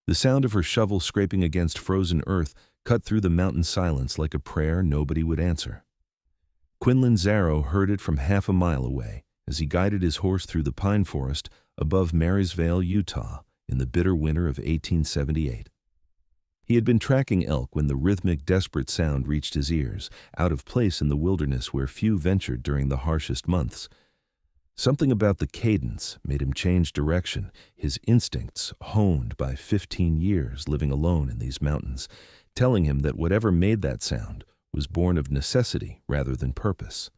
The sound of her shovel scraping against frozen earth cut through the mountain silence like a prayer nobody would answer. Quinlan Zarrow heard it from half a mile away as he guided his horse through the pine forest above Marysvale, Utah, in the bitter winter of 1878. He had been tracking elk when the rhythmic, desperate sound reached his ears, out of place in the wilderness where few ventured during the harshest months. Something about the cadence made him change direction, his instincts honed by 15 years living alone in these mountains, telling him that whatever made that sound was born of necessity rather than purpose.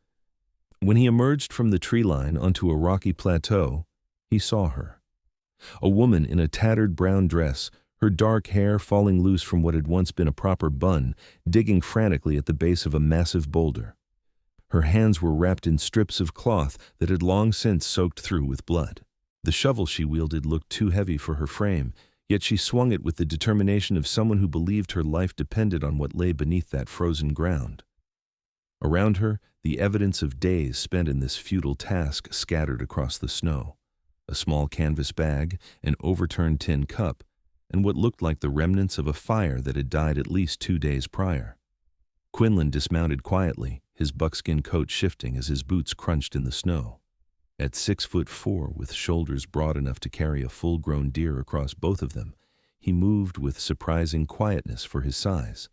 When he emerged from the tree line onto a rocky plateau, he saw her. A woman in a tattered brown dress, her dark hair falling loose from what had once been a proper bun, digging frantically at the base of a massive boulder. Her hands were wrapped in strips of cloth that had long since soaked through with blood. The shovel she wielded looked too heavy for her frame, yet she swung it with the determination of someone who believed her life depended on what lay beneath that frozen ground. Around her, the evidence of days spent in this futile task scattered across the snow. A small canvas bag, an overturned tin cup, and what looked like the remnants of a fire that had died at least 2 days prior. Quinlan dismounted quietly, his buckskin coat shifting as his boots crunched in the snow. At 6'4", with shoulders broad enough to carry a full-grown deer across both of them, he moved with surprising quietness for his size.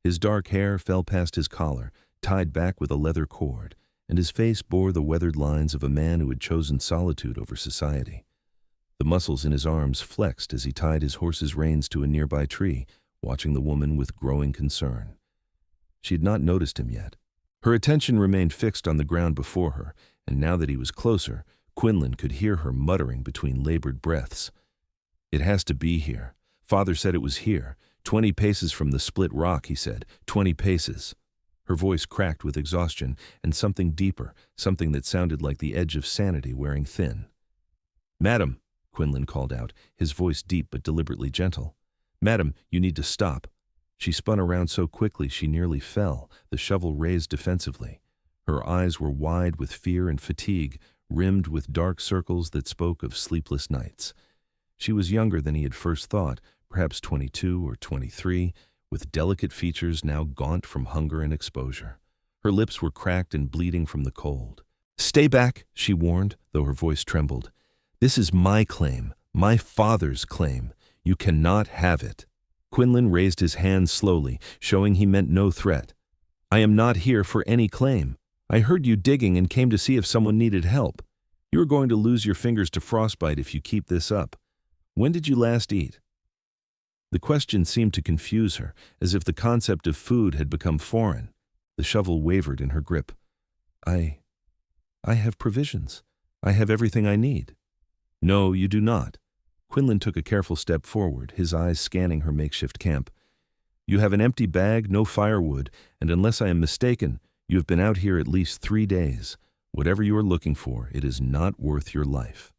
His dark hair fell past his collar, tied back with a leather cord, and his face bore the weathered lines of a man who had chosen solitude over society. The muscles in his arms flexed as he tied his horse's reins to a nearby tree, watching the woman with growing concern. She had not noticed him yet. Her attention remained fixed on the ground before her, and now that he was closer, Quinlan could hear her muttering between labored breaths. "It has to be here. Father said it was here. 20 paces from the split rock," he said. 20 paces. Her voice cracked with exhaustion and something deeper, something that sounded like the edge of sanity wearing thin. "Madam," Quinlan called out, his voice deep but deliberately gentle. "Madam, you need to stop." She spun around so quickly she nearly fell, the shovel raised defensively. Her eyes were wide with fear and fatigue, rimmed with dark circles that spoke of sleepless nights. She was younger than he had first thought, perhaps 22 or 23, with delicate features now gaunt from hunger and exposure. Her lips were cracked and bleeding from the cold. "Stay back," she warned, though her voice trembled. "This is my claim, my father's claim. You cannot have it." Quinlan raised his hand slowly, showing he meant no threat. "I am not here for any claim. I heard you digging and came to see if someone needed help. You are going to lose your fingers to frostbite if you keep this up. When did you last eat?" The question seemed to confuse her, as if the concept of food had become foreign. The shovel wavered in her grip. I have provisions. I have everything I need." "No, you do not." Quinlan took a careful step forward, his eyes scanning her makeshift camp. "You have an empty bag, no firewood, and unless I am mistaken, you have been out here at least 3 days. Whatever you are looking for, it is not worth your life."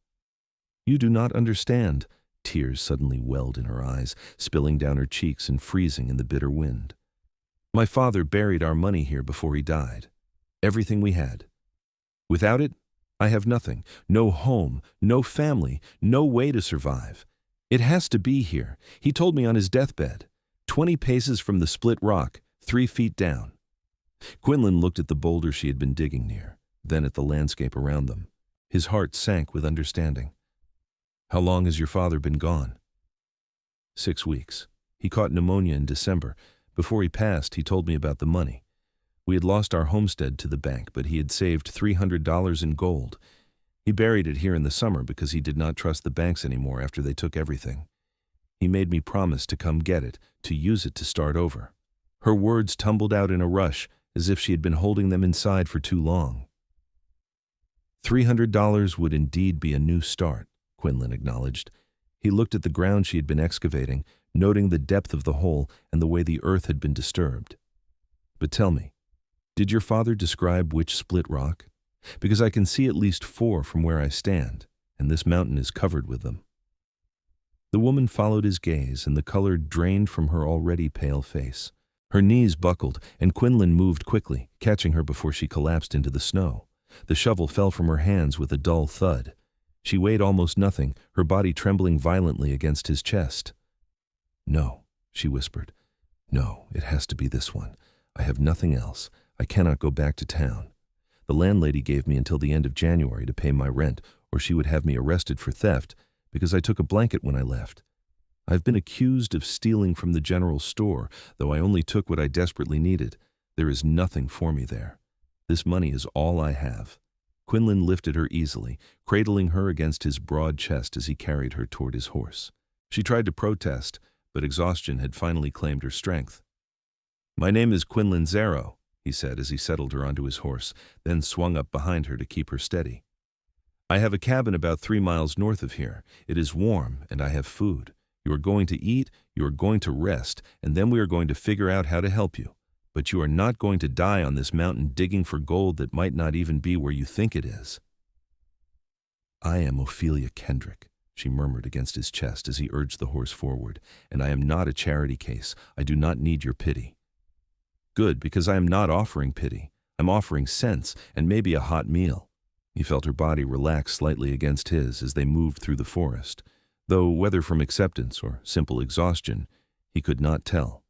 "You do not understand." Tears suddenly welled in her eyes, spilling down her cheeks and freezing in the bitter wind. "My father buried our money here before he died. Everything we had. Without it, I have nothing. No home, no family, no way to survive. It has to be here. He told me on his deathbed. 20 paces from the split rock, 3 feet down." Quinlan looked at the boulder she had been digging near, then at the landscape around them. His heart sank with understanding. "How long has your father been gone?" 6 weeks. He caught pneumonia in December. Before he passed, he told me about the money. We had lost our homestead to the bank, but he had saved $300 in gold. He buried it here in the summer because he did not trust the banks anymore after they took everything. He made me promise to come get it, to use it to start over. Her words tumbled out in a rush, as if she had been holding them inside for too long. $300 would indeed be a new start, Quinlan acknowledged. He looked at the ground she had been excavating, noting the depth of the hole and the way the earth had been disturbed. "But tell me, did your father describe which split rock? Because I can see at least 4 from where I stand, and this mountain is covered with them." The woman followed his gaze, and the color drained from her already pale face. Her knees buckled, and Quinlan moved quickly, catching her before she collapsed into the snow. The shovel fell from her hands with a dull thud. She weighed almost nothing, her body trembling violently against his chest. "No," she whispered. "No, it has to be this one. I have nothing else. I cannot go back to town. The landlady gave me until the end of January to pay my rent, or she would have me arrested for theft because I took a blanket when I left. I've been accused of stealing from the general store, though I only took what I desperately needed. There is nothing for me there. This money is all I have." Quinlan lifted her easily, cradling her against his broad chest as he carried her toward his horse. She tried to protest, but exhaustion had finally claimed her strength. "My name is Quinlan Zarrow," he said as he settled her onto his horse, then swung up behind her to keep her steady. "I have a cabin about 3 miles north of here. It is warm, and I have food. You are going to eat, you are going to rest, and then we are going to figure out how to help you. But you are not going to die on this mountain digging for gold that might not even be where you think it is." "I am Ophelia Kendrick," she murmured against his chest as he urged the horse forward, "and I am not a charity case. I do not need your pity." "Good, because I am not offering pity. I'm offering sense and maybe a hot meal." He felt her body relax slightly against his as they moved through the forest, though whether from acceptance or simple exhaustion, he could not tell.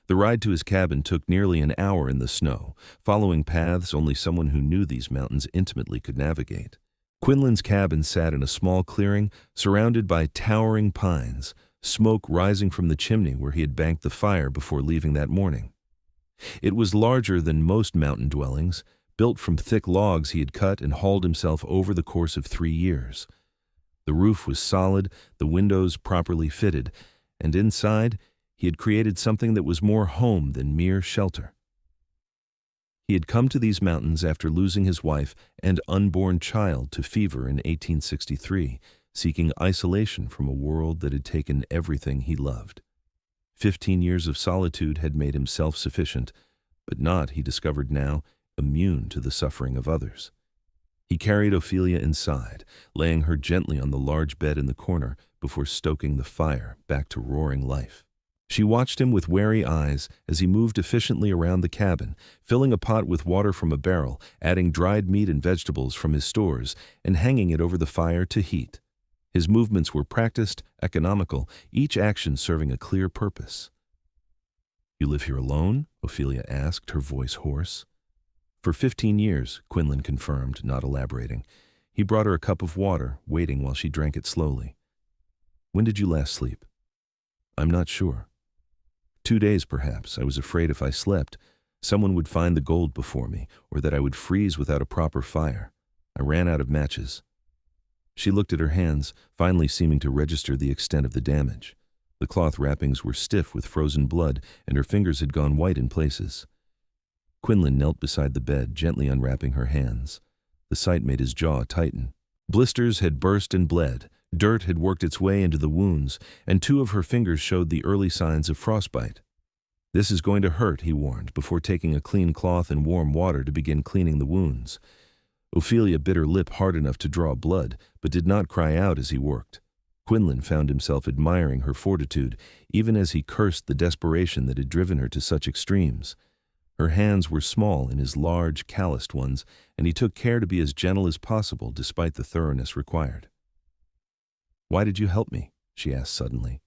The ride to his cabin took nearly an hour in the snow, following paths only someone who knew these mountains intimately could navigate. Quinlan's cabin sat in a small clearing surrounded by towering pines, smoke rising from the chimney where he had banked the fire before leaving that morning. It was larger than most mountain dwellings, built from thick logs he had cut and hauled himself over the course of 3 years. The roof was solid, the windows properly fitted, and inside he had created something that was more home than mere shelter. He had come to these mountains after losing his wife and unborn child to fever in 1863, seeking isolation from a world that had taken everything he loved. 15 years of solitude had made him self-sufficient, but not, he discovered now, immune to the suffering of others. He carried Ophelia inside, laying her gently on the large bed in the corner before stoking the fire back to roaring life. She watched him with wary eyes as he moved efficiently around the cabin, filling a pot with water from a barrel, adding dried meat and vegetables from his stores, and hanging it over the fire to heat. His movements were practiced, economical, each action serving a clear purpose. "You live here alone?" Ophelia asked, her voice hoarse. "For 15 years, Quinlan confirmed, not elaborating. He brought her a cup of water, waiting while she drank it slowly. "When did you last sleep?" "I'm not sure. 2 days, perhaps. I was afraid if I slept, someone would find the gold before me, or that I would freeze without a proper fire. I ran out of matches." She looked at her hands, finally seeming to register the extent of the damage. The cloth wrappings were stiff with frozen blood, and her fingers had gone white in places. Quinlan knelt beside the bed, gently unwrapping her hands. The sight made his jaw tighten. Blisters had burst and bled. Dirt had worked its way into the wounds, and 2 of her fingers showed the early signs of frostbite. "This is going to hurt," he warned, before taking a clean cloth and warm water to begin cleaning the wounds. Ophelia bit her lip hard enough to draw blood, but did not cry out as he worked. Quinlan found himself admiring her fortitude, even as he cursed the desperation that had driven her to such extremes. Her hands were small in his large, calloused ones, and he took care to be as gentle as possible despite the thoroughness required. "Why did you help me?" she asked suddenly.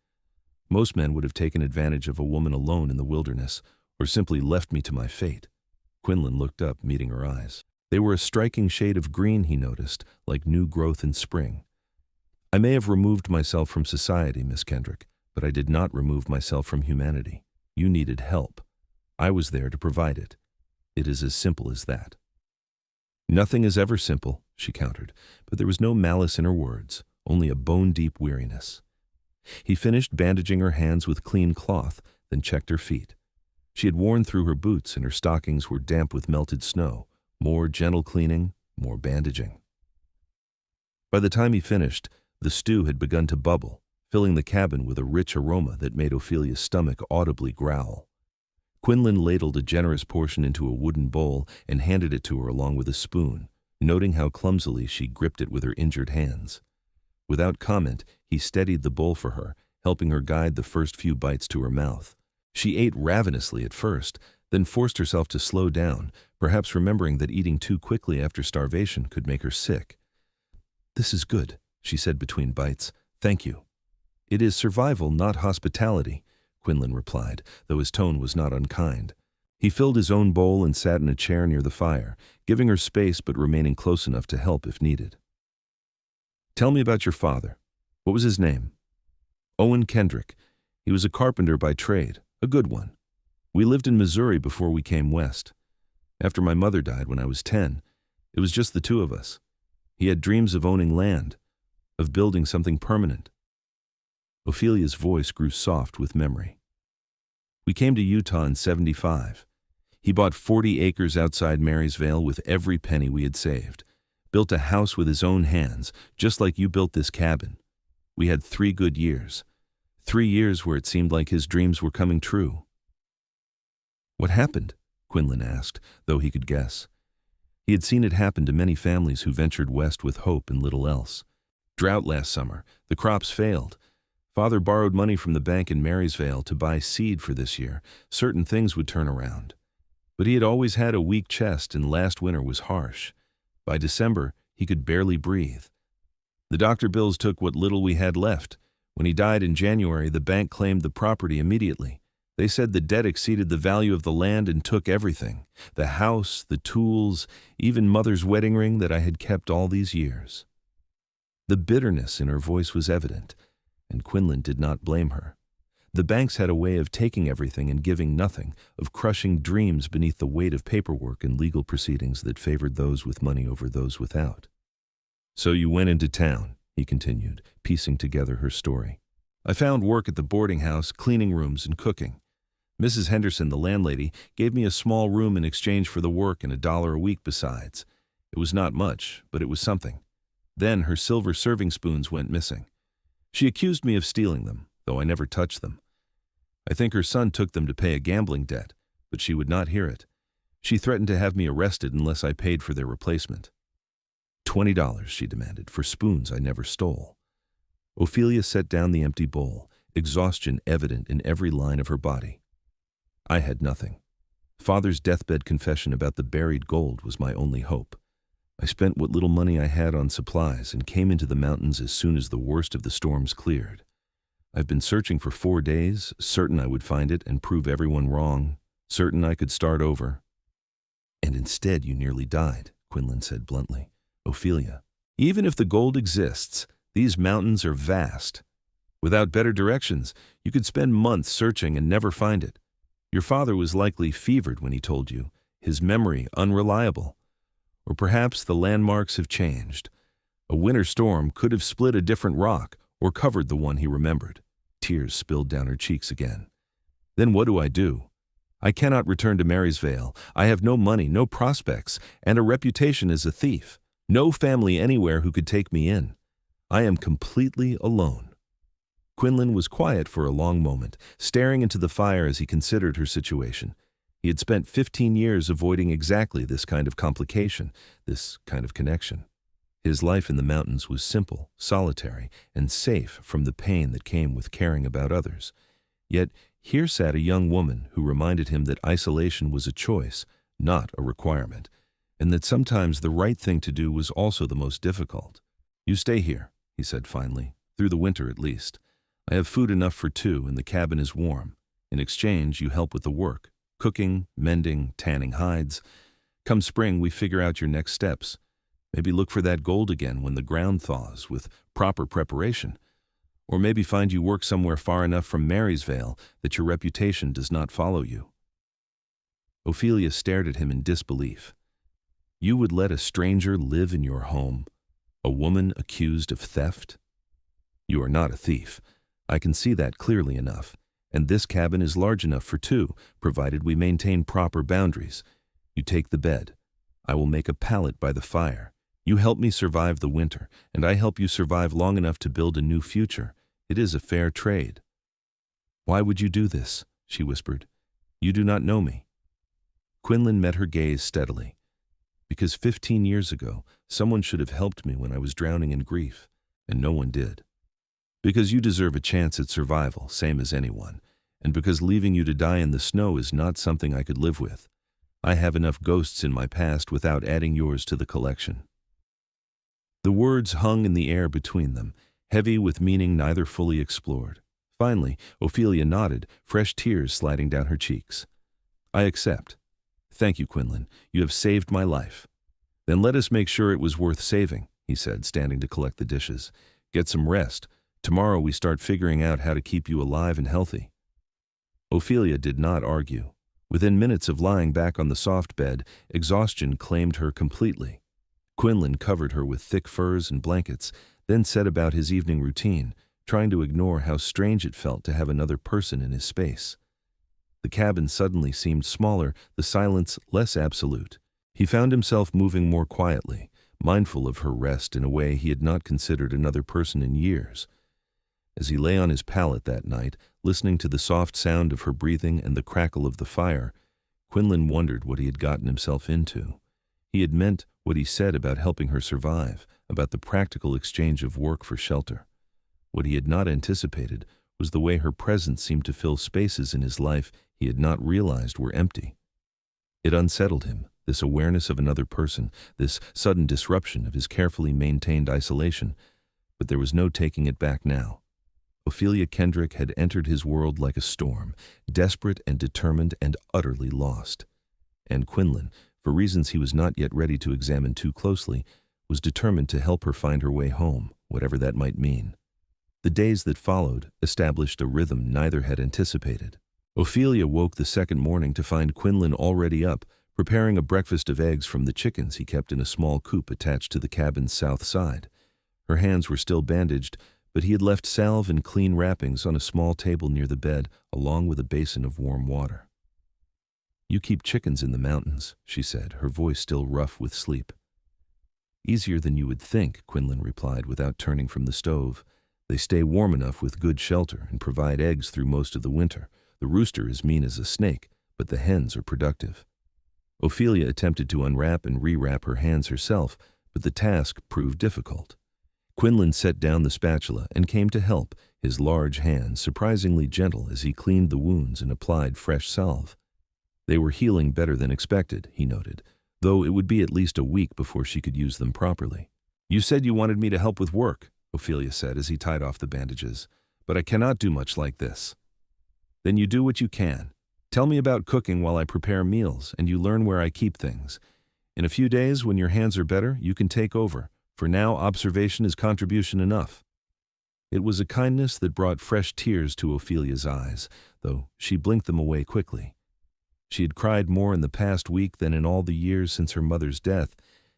"Most men would have taken advantage of a woman alone in the wilderness, or simply left me to my fate." Quinlan looked up, meeting her eyes. They were a striking shade of green, he noticed, like new growth in spring. "I may have removed myself from society, Miss Kendrick, but I did not remove myself from humanity. You needed help. I was there to provide it. It is as simple as that." "Nothing is ever simple," she countered, but there was no malice in her words, only a bone-deep weariness. He finished bandaging her hands with clean cloth, then checked her feet. She had worn through her boots, and her stockings were damp with melted snow. More gentle cleaning, more bandaging. By the time he finished, the stew had begun to bubble, filling the cabin with a rich aroma that made Ophelia's stomach audibly growl. Quinlan ladled a generous portion into a wooden bowl and handed it to her along with a spoon, noting how clumsily she gripped it with her injured hands. Without comment, he steadied the bowl for her, helping her guide the first few bites to her mouth. She ate ravenously at first, then forced herself to slow down, perhaps remembering that eating too quickly after starvation could make her sick. "This is good," she said between bites. "Thank you." "It is survival, not hospitality," Quinlan replied, though his tone was not unkind. He filled his own bowl and sat in a chair near the fire, giving her space but remaining close enough to help if needed. "Tell me about your father. What was his name?" "Owen Kendrick. He was a carpenter by trade, a good one. We lived in Missouri before we came west. After my mother died when I was 10, it was just the two of us. He had dreams of owning land, of building something permanent." Ophelia's voice grew soft with memory. "We came to Utah in '75. He bought 40 acres outside Marysvale with every penny we had saved. Built a house with his own hands, just like you built this cabin. We had 3 good years. 3 years where it seemed like his dreams were coming true." "What happened?" Quinlan asked, though he could guess. He had seen it happen to many families who ventured west with hope and little else. Drought last summer. The crops failed. Father borrowed money from the bank in Marysvale to buy seed for this year. Certain things would turn around. But he had always had a weak chest, and last winter was harsh. By December, he could barely breathe. The doctor bills took what little we had left. When he died in January, the bank claimed the property immediately. They said the debt exceeded the value of the land and took everything. The house, the tools, even Mother's wedding ring that I had kept all these years. The bitterness in her voice was evident, and Quinlan did not blame her. The banks had a way of taking everything and giving nothing, of crushing dreams beneath the weight of paperwork and legal proceedings that favored those with money over those without. "So you went into town," he continued, piecing together her story. "I found work at the boarding house, cleaning rooms and cooking. Mrs. Henderson, the landlady, gave me a small room in exchange for the work and $1 a week besides. It was not much, but it was something. Then her silver serving spoons went missing. She accused me of stealing them, though I never touched them. I think her son took them to pay a gambling debt, but she would not hear it. She threatened to have me arrested unless I paid for their replacement. $20, she demanded, for spoons I never stole." Ophelia set down the empty bowl, exhaustion evident in every line of her body. "I had nothing. Father's deathbed confession about the buried gold was my only hope. I spent what little money I had on supplies and came into the mountains as soon as the worst of the storms cleared. I've been searching for 4 days, certain I would find it and prove everyone wrong, certain I could start over." "And instead you nearly died," Quinlan said bluntly. "Ophelia, even if the gold exists, these mountains are vast. Without better directions, you could spend months searching and never find it. Your father was likely fevered when he told you, his memory unreliable. Or perhaps the landmarks have changed. A winter storm could have split a different rock or covered the one he remembered." Tears spilled down her cheeks again. "Then what do I do? I cannot return to Marysvale. I have no money, no prospects, and a reputation as a thief. No family anywhere who could take me in. I am completely alone." Quinlan was quiet for a long moment, staring into the fire as he considered her situation. He had spent 15 years avoiding exactly this kind of complication, this kind of connection. His life in the mountains was simple, solitary, and safe from the pain that came with caring about others. Yet here sat a young woman who reminded him that isolation was a choice, not a requirement, and that sometimes the right thing to do was also the most difficult. "You stay here," he said finally, "through the winter at least. I have food enough for 2 and the cabin is warm. In exchange, you help with the work, cooking, mending, tanning hides. Come spring, we figure out your next steps. Maybe look for that gold again when the ground thaws with proper preparation. Or maybe find you work somewhere far enough from Marysvale that your reputation does not follow you." Ophelia stared at him in disbelief. "You would let a stranger live in your home? A woman accused of theft?" "You are not a thief. I can see that clearly enough. And this cabin is large enough for 2, provided we maintain proper boundaries. You take the bed. I will make a pallet by the fire. You help me survive the winter, and I help you survive long enough to build a new future. It is a fair trade." "Why would you do this?" she whispered. "You do not know me." Quinlan met her gaze steadily. "Because 15 years ago, someone should have helped me when I was drowning in grief, and no one did. Because you deserve a chance at survival, same as anyone, and because leaving you to die in the snow is not something I could live with. I have enough ghosts in my past without adding yours to the collection." The words hung in the air between them, heavy with meaning neither fully explored. Finally, Ophelia nodded, fresh tears sliding down her cheeks. "I accept. Thank you, Quinlan. You have saved my life." "Then let us make sure it was worth saving," he said, standing to collect the dishes. "Get some rest. Tomorrow we start figuring out how to keep you alive and healthy." Ophelia did not argue. Within minutes of lying back on the soft bed, exhaustion claimed her completely. Quinlan covered her with thick furs and blankets, then set about his evening routine, trying to ignore how strange it felt to have another person in his space. The cabin suddenly seemed smaller, the silence less absolute. He found himself moving more quietly, mindful of her rest in a way he had not considered another person in years. As he lay on his pallet that night, listening to the soft sound of her breathing and the crackle of the fire, Quinlan wondered what he had gotten himself into. He had meant what he said about helping her survive, about the practical exchange of work for shelter. What he had not anticipated was the way her presence seemed to fill spaces in his life he had not realized were empty. It unsettled him, this awareness of another person, this sudden disruption of his carefully maintained isolation, but there was no taking it back now. Ophelia Kendrick had entered his world like a storm, desperate and determined and utterly lost. And Quinlan, for reasons he was not yet ready to examine too closely, was determined to help her find her way home, whatever that might mean. The days that followed established a rhythm neither had anticipated. Ophelia woke the second morning to find Quinlan already up, preparing a breakfast of eggs from the chickens he kept in a small coop attached to the cabin's south side. Her hands were still bandaged, but he had left salve and clean wrappings on a small table near the bed, along with a basin of warm water. "You keep chickens in the mountains," she said, her voice still rough with sleep. "Easier than you would think," Quinlan replied without turning from the stove. "They stay warm enough with good shelter and provide eggs through most of the winter. The rooster is mean as a snake, but the hens are productive." Ophelia attempted to unwrap and rewrap her hands herself, but the task proved difficult. Quinlan set down the spatula and came to help, his large hands surprisingly gentle as he cleaned the wounds and applied fresh salve. They were healing better than expected, he noted, though it would be at least a week before she could use them properly. "You said you wanted me to help with work," Ophelia said as he tied off the bandages, "but I cannot do much like this." "Then you do what you can. Tell me about cooking while I prepare meals, and you learn where I keep things. In a few days, when your hands are better, you can take over. For now, observation is contribution enough." It was a kindness that brought fresh tears to Ophelia's eyes, though she blinked them away quickly. She had cried more in the past week than in all the years since her mother's death,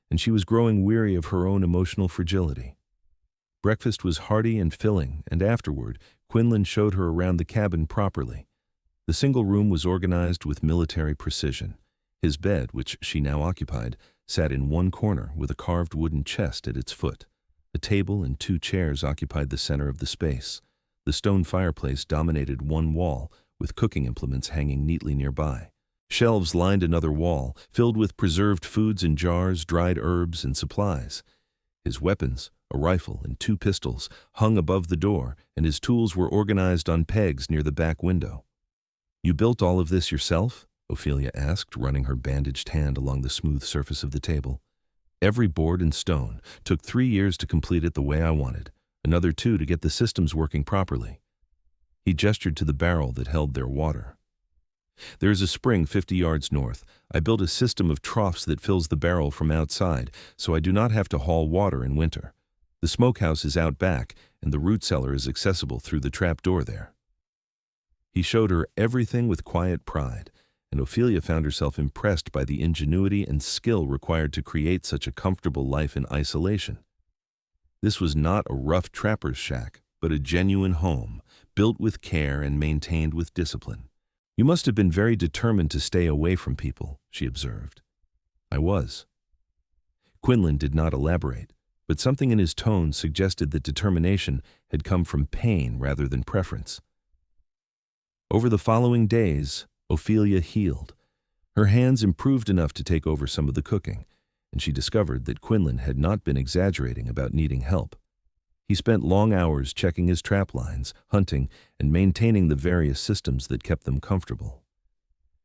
and she was growing weary of her own emotional fragility. Breakfast was hearty and filling, and afterward, Quinlan showed her around the cabin properly. The single room was organized with military precision. His bed, which she now occupied, sat in one corner with a carved wooden chest at its foot. A table and 2 chairs occupied the center of the space. The stone fireplace dominated one wall, with cooking implements hanging neatly nearby. Shelves lined another wall, filled with preserved foods in jars, dried herbs, and supplies. His weapons, a rifle and 2 pistols, hung above the door, and his tools were organized on pegs near the back window. "You built all of this yourself?" Ophelia asked, running her bandaged hand along the smooth surface of the table. "Every board and stone. Took 3 years to complete it the way I wanted. Another 2 to get the systems working properly." He gestured to the barrel that held their water. "There is a spring 50 yards north. I built a system of troughs that fills the barrel from outside, so I do not have to haul water in winter. The smokehouse is out back, and the root cellar is accessible through the trap door there." He showed her everything with quiet pride, and Ophelia found herself impressed by the ingenuity and skill required to create such a comfortable life in isolation. This was not a rough trapper's shack, but a genuine home, built with care and maintained with discipline. "You must have been very determined to stay away from people," she observed. "I was." Quinlan did not elaborate, but something in his tone suggested that determination had come from pain rather than preference. Over the following days, Ophelia healed. Her hands improved enough to take over some of the cooking, and she discovered that Quinlan had not been exaggerating about needing help. He spent long hours checking his trap lines, hunting, and maintaining the various systems that kept them comfortable.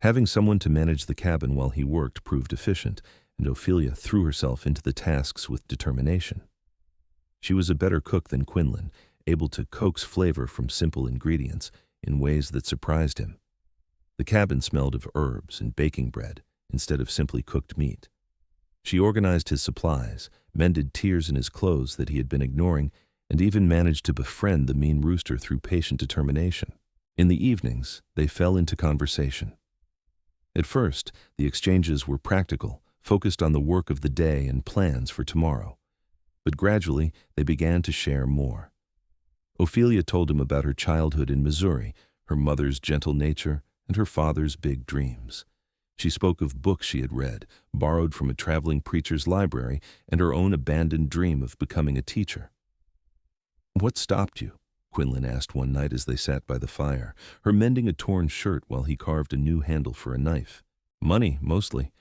Having someone to manage the cabin while he worked proved efficient, and Ophelia threw herself into the tasks with determination. She was a better cook than Quinlan, able to coax flavor from simple ingredients in ways that surprised him. The cabin smelled of herbs and baking bread instead of simply cooked meat. She organized his supplies, mended tears in his clothes that he had been ignoring, and even managed to befriend the mean rooster through patient determination. In the evenings, they fell into conversation. At first, the exchanges were practical, focused on the work of the day and plans for tomorrow. But gradually, they began to share more. Ophelia told him about her childhood in Missouri, her mother's gentle nature, and her father's big dreams. She spoke of books she had read, borrowed from a traveling preacher's library, and her own abandoned dream of becoming a teacher. "What stopped you?" Quinlan asked one night as they sat by the fire, her mending a torn shirt while he carved a new handle for a knife. "Money, mostly.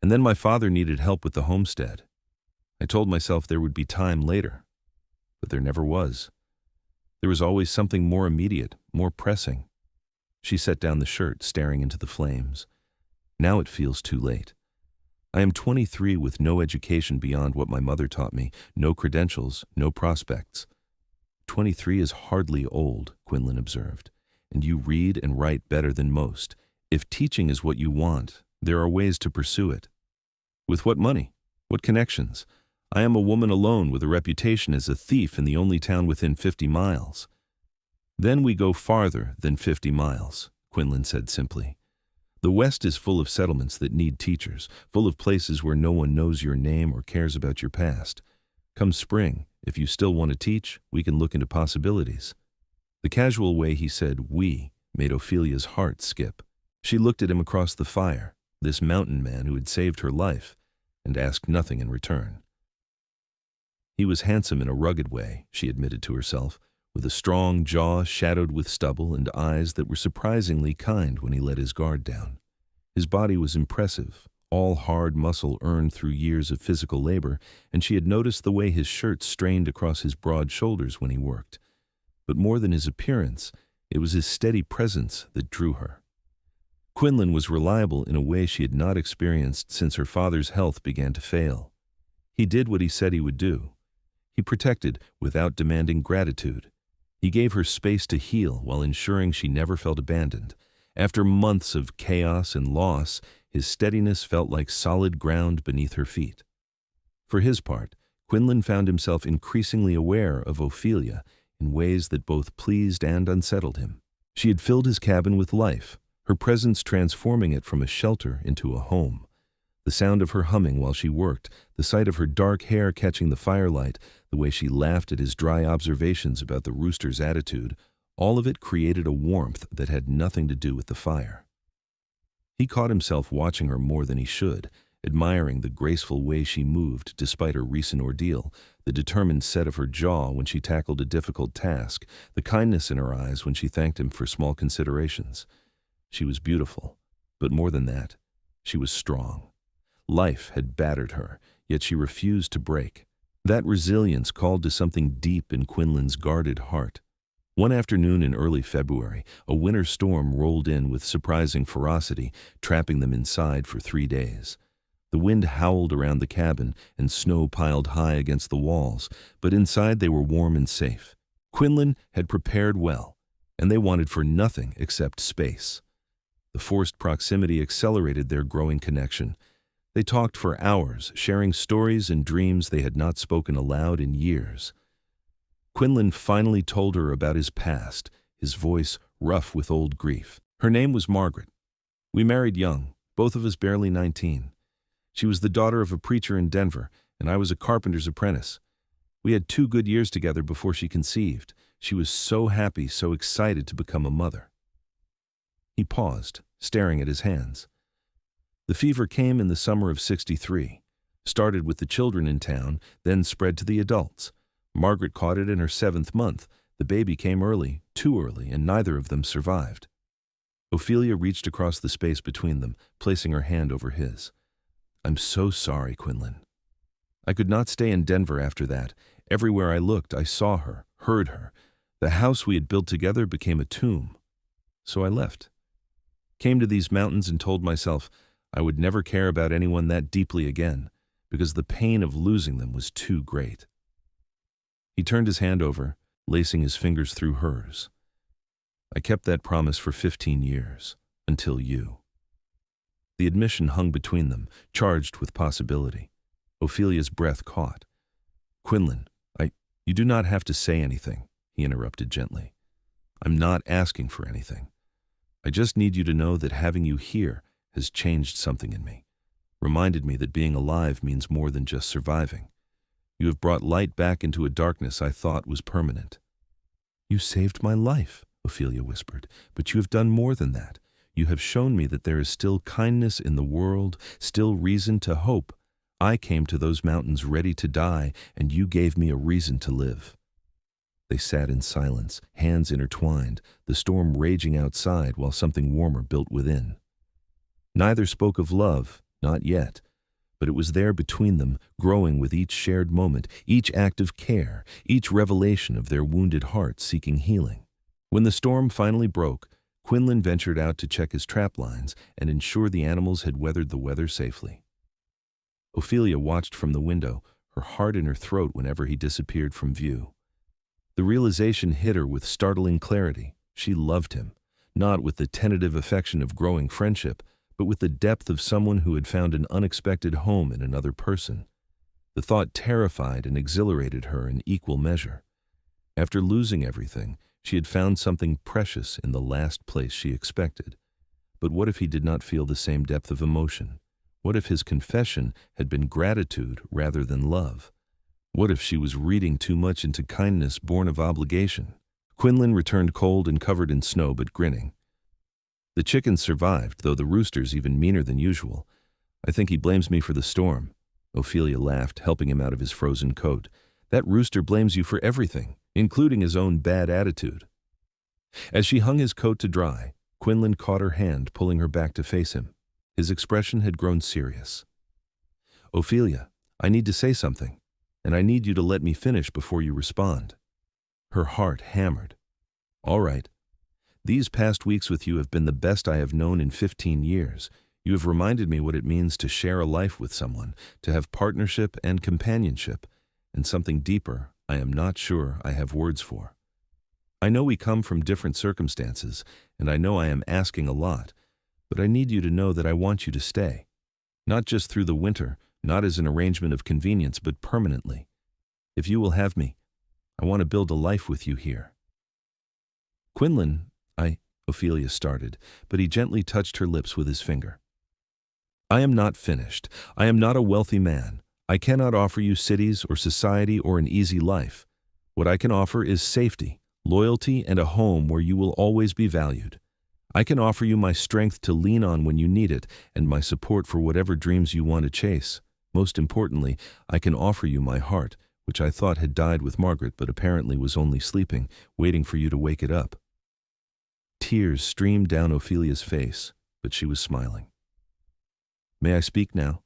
And then my father needed help with the homestead. I told myself there would be time later, but there never was. There was always something more immediate, more pressing." She set down the shirt, staring into the flames. "Now it feels too late. I am 23 with no education beyond what my mother taught me, no credentials, no prospects." 23 is hardly old," Quinlan observed, "and you read and write better than most. If teaching is what you want, there are ways to pursue it." "With what money? What connections? I am a woman alone with a reputation as a thief in the only town within 50 miles. "Then we go farther than 50 miles, Quinlan said simply. "The West is full of settlements that need teachers, full of places where no one knows your name or cares about your past. Come spring, if you still want to teach, we can look into possibilities." The casual way he said "we" made Ophelia's heart skip. She looked at him across the fire, this mountain man who had saved her life, and asked nothing in return. He was handsome in a rugged way, she admitted to herself, with a strong jaw shadowed with stubble and eyes that were surprisingly kind when he let his guard down. His body was impressive, all hard muscle earned through years of physical labor, and she had noticed the way his shirt strained across his broad shoulders when he worked. But more than his appearance, it was his steady presence that drew her. Quinlan was reliable in a way she had not experienced since her father's health began to fail. He did what he said he would do. He protected without demanding gratitude. He gave her space to heal while ensuring she never felt abandoned. After months of chaos and loss, his steadiness felt like solid ground beneath her feet. For his part, Quinlan found himself increasingly aware of Ophelia in ways that both pleased and unsettled him. She had filled his cabin with life, her presence transforming it from a shelter into a home. The sound of her humming while she worked, the sight of her dark hair catching the firelight, the way she laughed at his dry observations about the rooster's attitude, all of it created a warmth that had nothing to do with the fire. He caught himself watching her more than he should, admiring the graceful way she moved despite her recent ordeal, the determined set of her jaw when she tackled a difficult task, the kindness in her eyes when she thanked him for small considerations. She was beautiful, but more than that, she was strong. Life had battered her, yet she refused to break. That resilience called to something deep in Quinlan's guarded heart. One afternoon in early February, a winter storm rolled in with surprising ferocity, trapping them inside for 3 days. The wind howled around the cabin, and snow piled high against the walls, but inside they were warm and safe. Quinlan had prepared well, and they wanted for nothing except space. The forced proximity accelerated their growing connection. They talked for hours, sharing stories and dreams they had not spoken aloud in years. Quinlan finally told her about his past, his voice rough with old grief. Her name was Margaret. We married young, both of us barely 19. She was the daughter of a preacher in Denver, and I was a carpenter's apprentice. We had 2 good years together before she conceived. She was so happy, so excited to become a mother. He paused, staring at his hands. The fever came in the summer of '63, started with the children in town, then spread to the adults. Margaret caught it in her 7th month. The baby came early, too early, and neither of them survived. Ophelia reached across the space between them, placing her hand over his. "I'm so sorry, Quinlan. I could not stay in Denver after that. Everywhere I looked, I saw her, heard her. The house we had built together became a tomb. So I left. Came to these mountains and told myself I would never care about anyone that deeply again, because the pain of losing them was too great." He turned his hand over, lacing his fingers through hers. I kept that promise for 15 years, until you. The admission hung between them, charged with possibility. Ophelia's breath caught. Quinlan, you do not have to say anything, he interrupted gently. I'm not asking for anything. I just need you to know that having you here has changed something in me, reminded me that being alive means more than just surviving. You have brought light back into a darkness I thought was permanent. You saved my life, Ophelia whispered, but you have done more than that. You have shown me that there is still kindness in the world, still reason to hope. I came to those mountains ready to die, and you gave me a reason to live. They sat in silence, hands intertwined, the storm raging outside while something warmer built within. Neither spoke of love, not yet, but it was there between them, growing with each shared moment, each act of care, each revelation of their wounded hearts seeking healing. When the storm finally broke, Quinlan ventured out to check his trap lines and ensure the animals had weathered the weather safely. Ophelia watched from the window, her heart in her throat whenever he disappeared from view. The realization hit her with startling clarity. She loved him, not with the tentative affection of growing friendship, but with the depth of someone who had found an unexpected home in another person. The thought terrified and exhilarated her in equal measure. After losing everything, she had found something precious in the last place she expected. But what if he did not feel the same depth of emotion? What if his confession had been gratitude rather than love? What if she was reading too much into kindness born of obligation? Quinlan returned cold and covered in snow, but grinning. The chickens survived, though the rooster's even meaner than usual. I think he blames me for the storm. Ophelia laughed, helping him out of his frozen coat. That rooster blames you for everything, including his own bad attitude. As she hung his coat to dry, Quinlan caught her hand, pulling her back to face him. His expression had grown serious. Ophelia, I need to say something, and I need you to let me finish before you respond. Her heart hammered. All right. These past weeks with you have been the best I have known in 15 years. You have reminded me what it means to share a life with someone, to have partnership and companionship, and something deeper I am not sure I have words for. I know we come from different circumstances, and I know I am asking a lot, but I need you to know that I want you to stay. Not just through the winter, not as an arrangement of convenience, but permanently. If you will have me, I want to build a life with you here. Quinlan, Ophelia started, but he gently touched her lips with his finger. I am not finished. I am not a wealthy man. I cannot offer you cities or society or an easy life. What I can offer is safety, loyalty, and a home where you will always be valued. I can offer you my strength to lean on when you need it, and my support for whatever dreams you want to chase. Most importantly, I can offer you my heart, which I thought had died with Margaret but apparently was only sleeping, waiting for you to wake it up. Tears streamed down Ophelia's face, but she was smiling. May I speak now?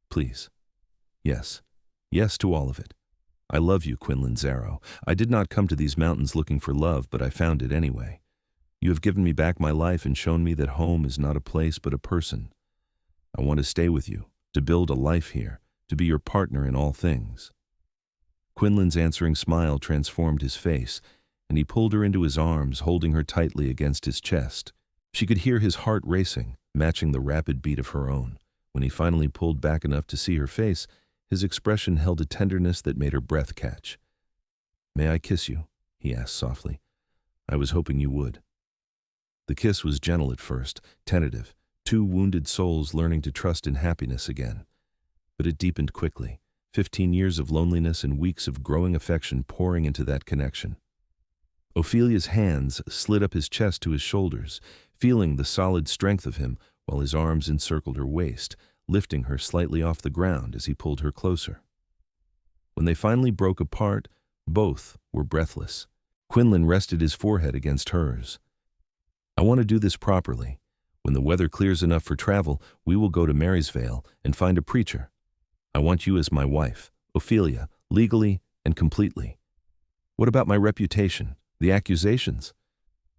Please. Yes. Yes to all of it. I love you, Quinlan Zarrow. I did not come to these mountains looking for love, but I found it anyway. You have given me back my life and shown me that home is not a place but a person. I want to stay with you, to build a life here, to be your partner in all things. Quinlan's answering smile transformed his face, and he pulled her into his arms, holding her tightly against his chest. She could hear his heart racing, matching the rapid beat of her own. When he finally pulled back enough to see her face, his expression held a tenderness that made her breath catch. May I kiss you? He asked softly. I was hoping you would. The kiss was gentle at first, tentative, two wounded souls learning to trust in happiness again. But it deepened quickly, 15 years of loneliness and weeks of growing affection pouring into that connection. Ophelia's hands slid up his chest to his shoulders, feeling the solid strength of him while his arms encircled her waist, lifting her slightly off the ground as he pulled her closer. When they finally broke apart, both were breathless. Quinlan rested his forehead against hers. I want to do this properly. When the weather clears enough for travel, we will go to Marysvale and find a preacher. I want you as my wife, Ophelia, legally and completely. What about my reputation, the accusations?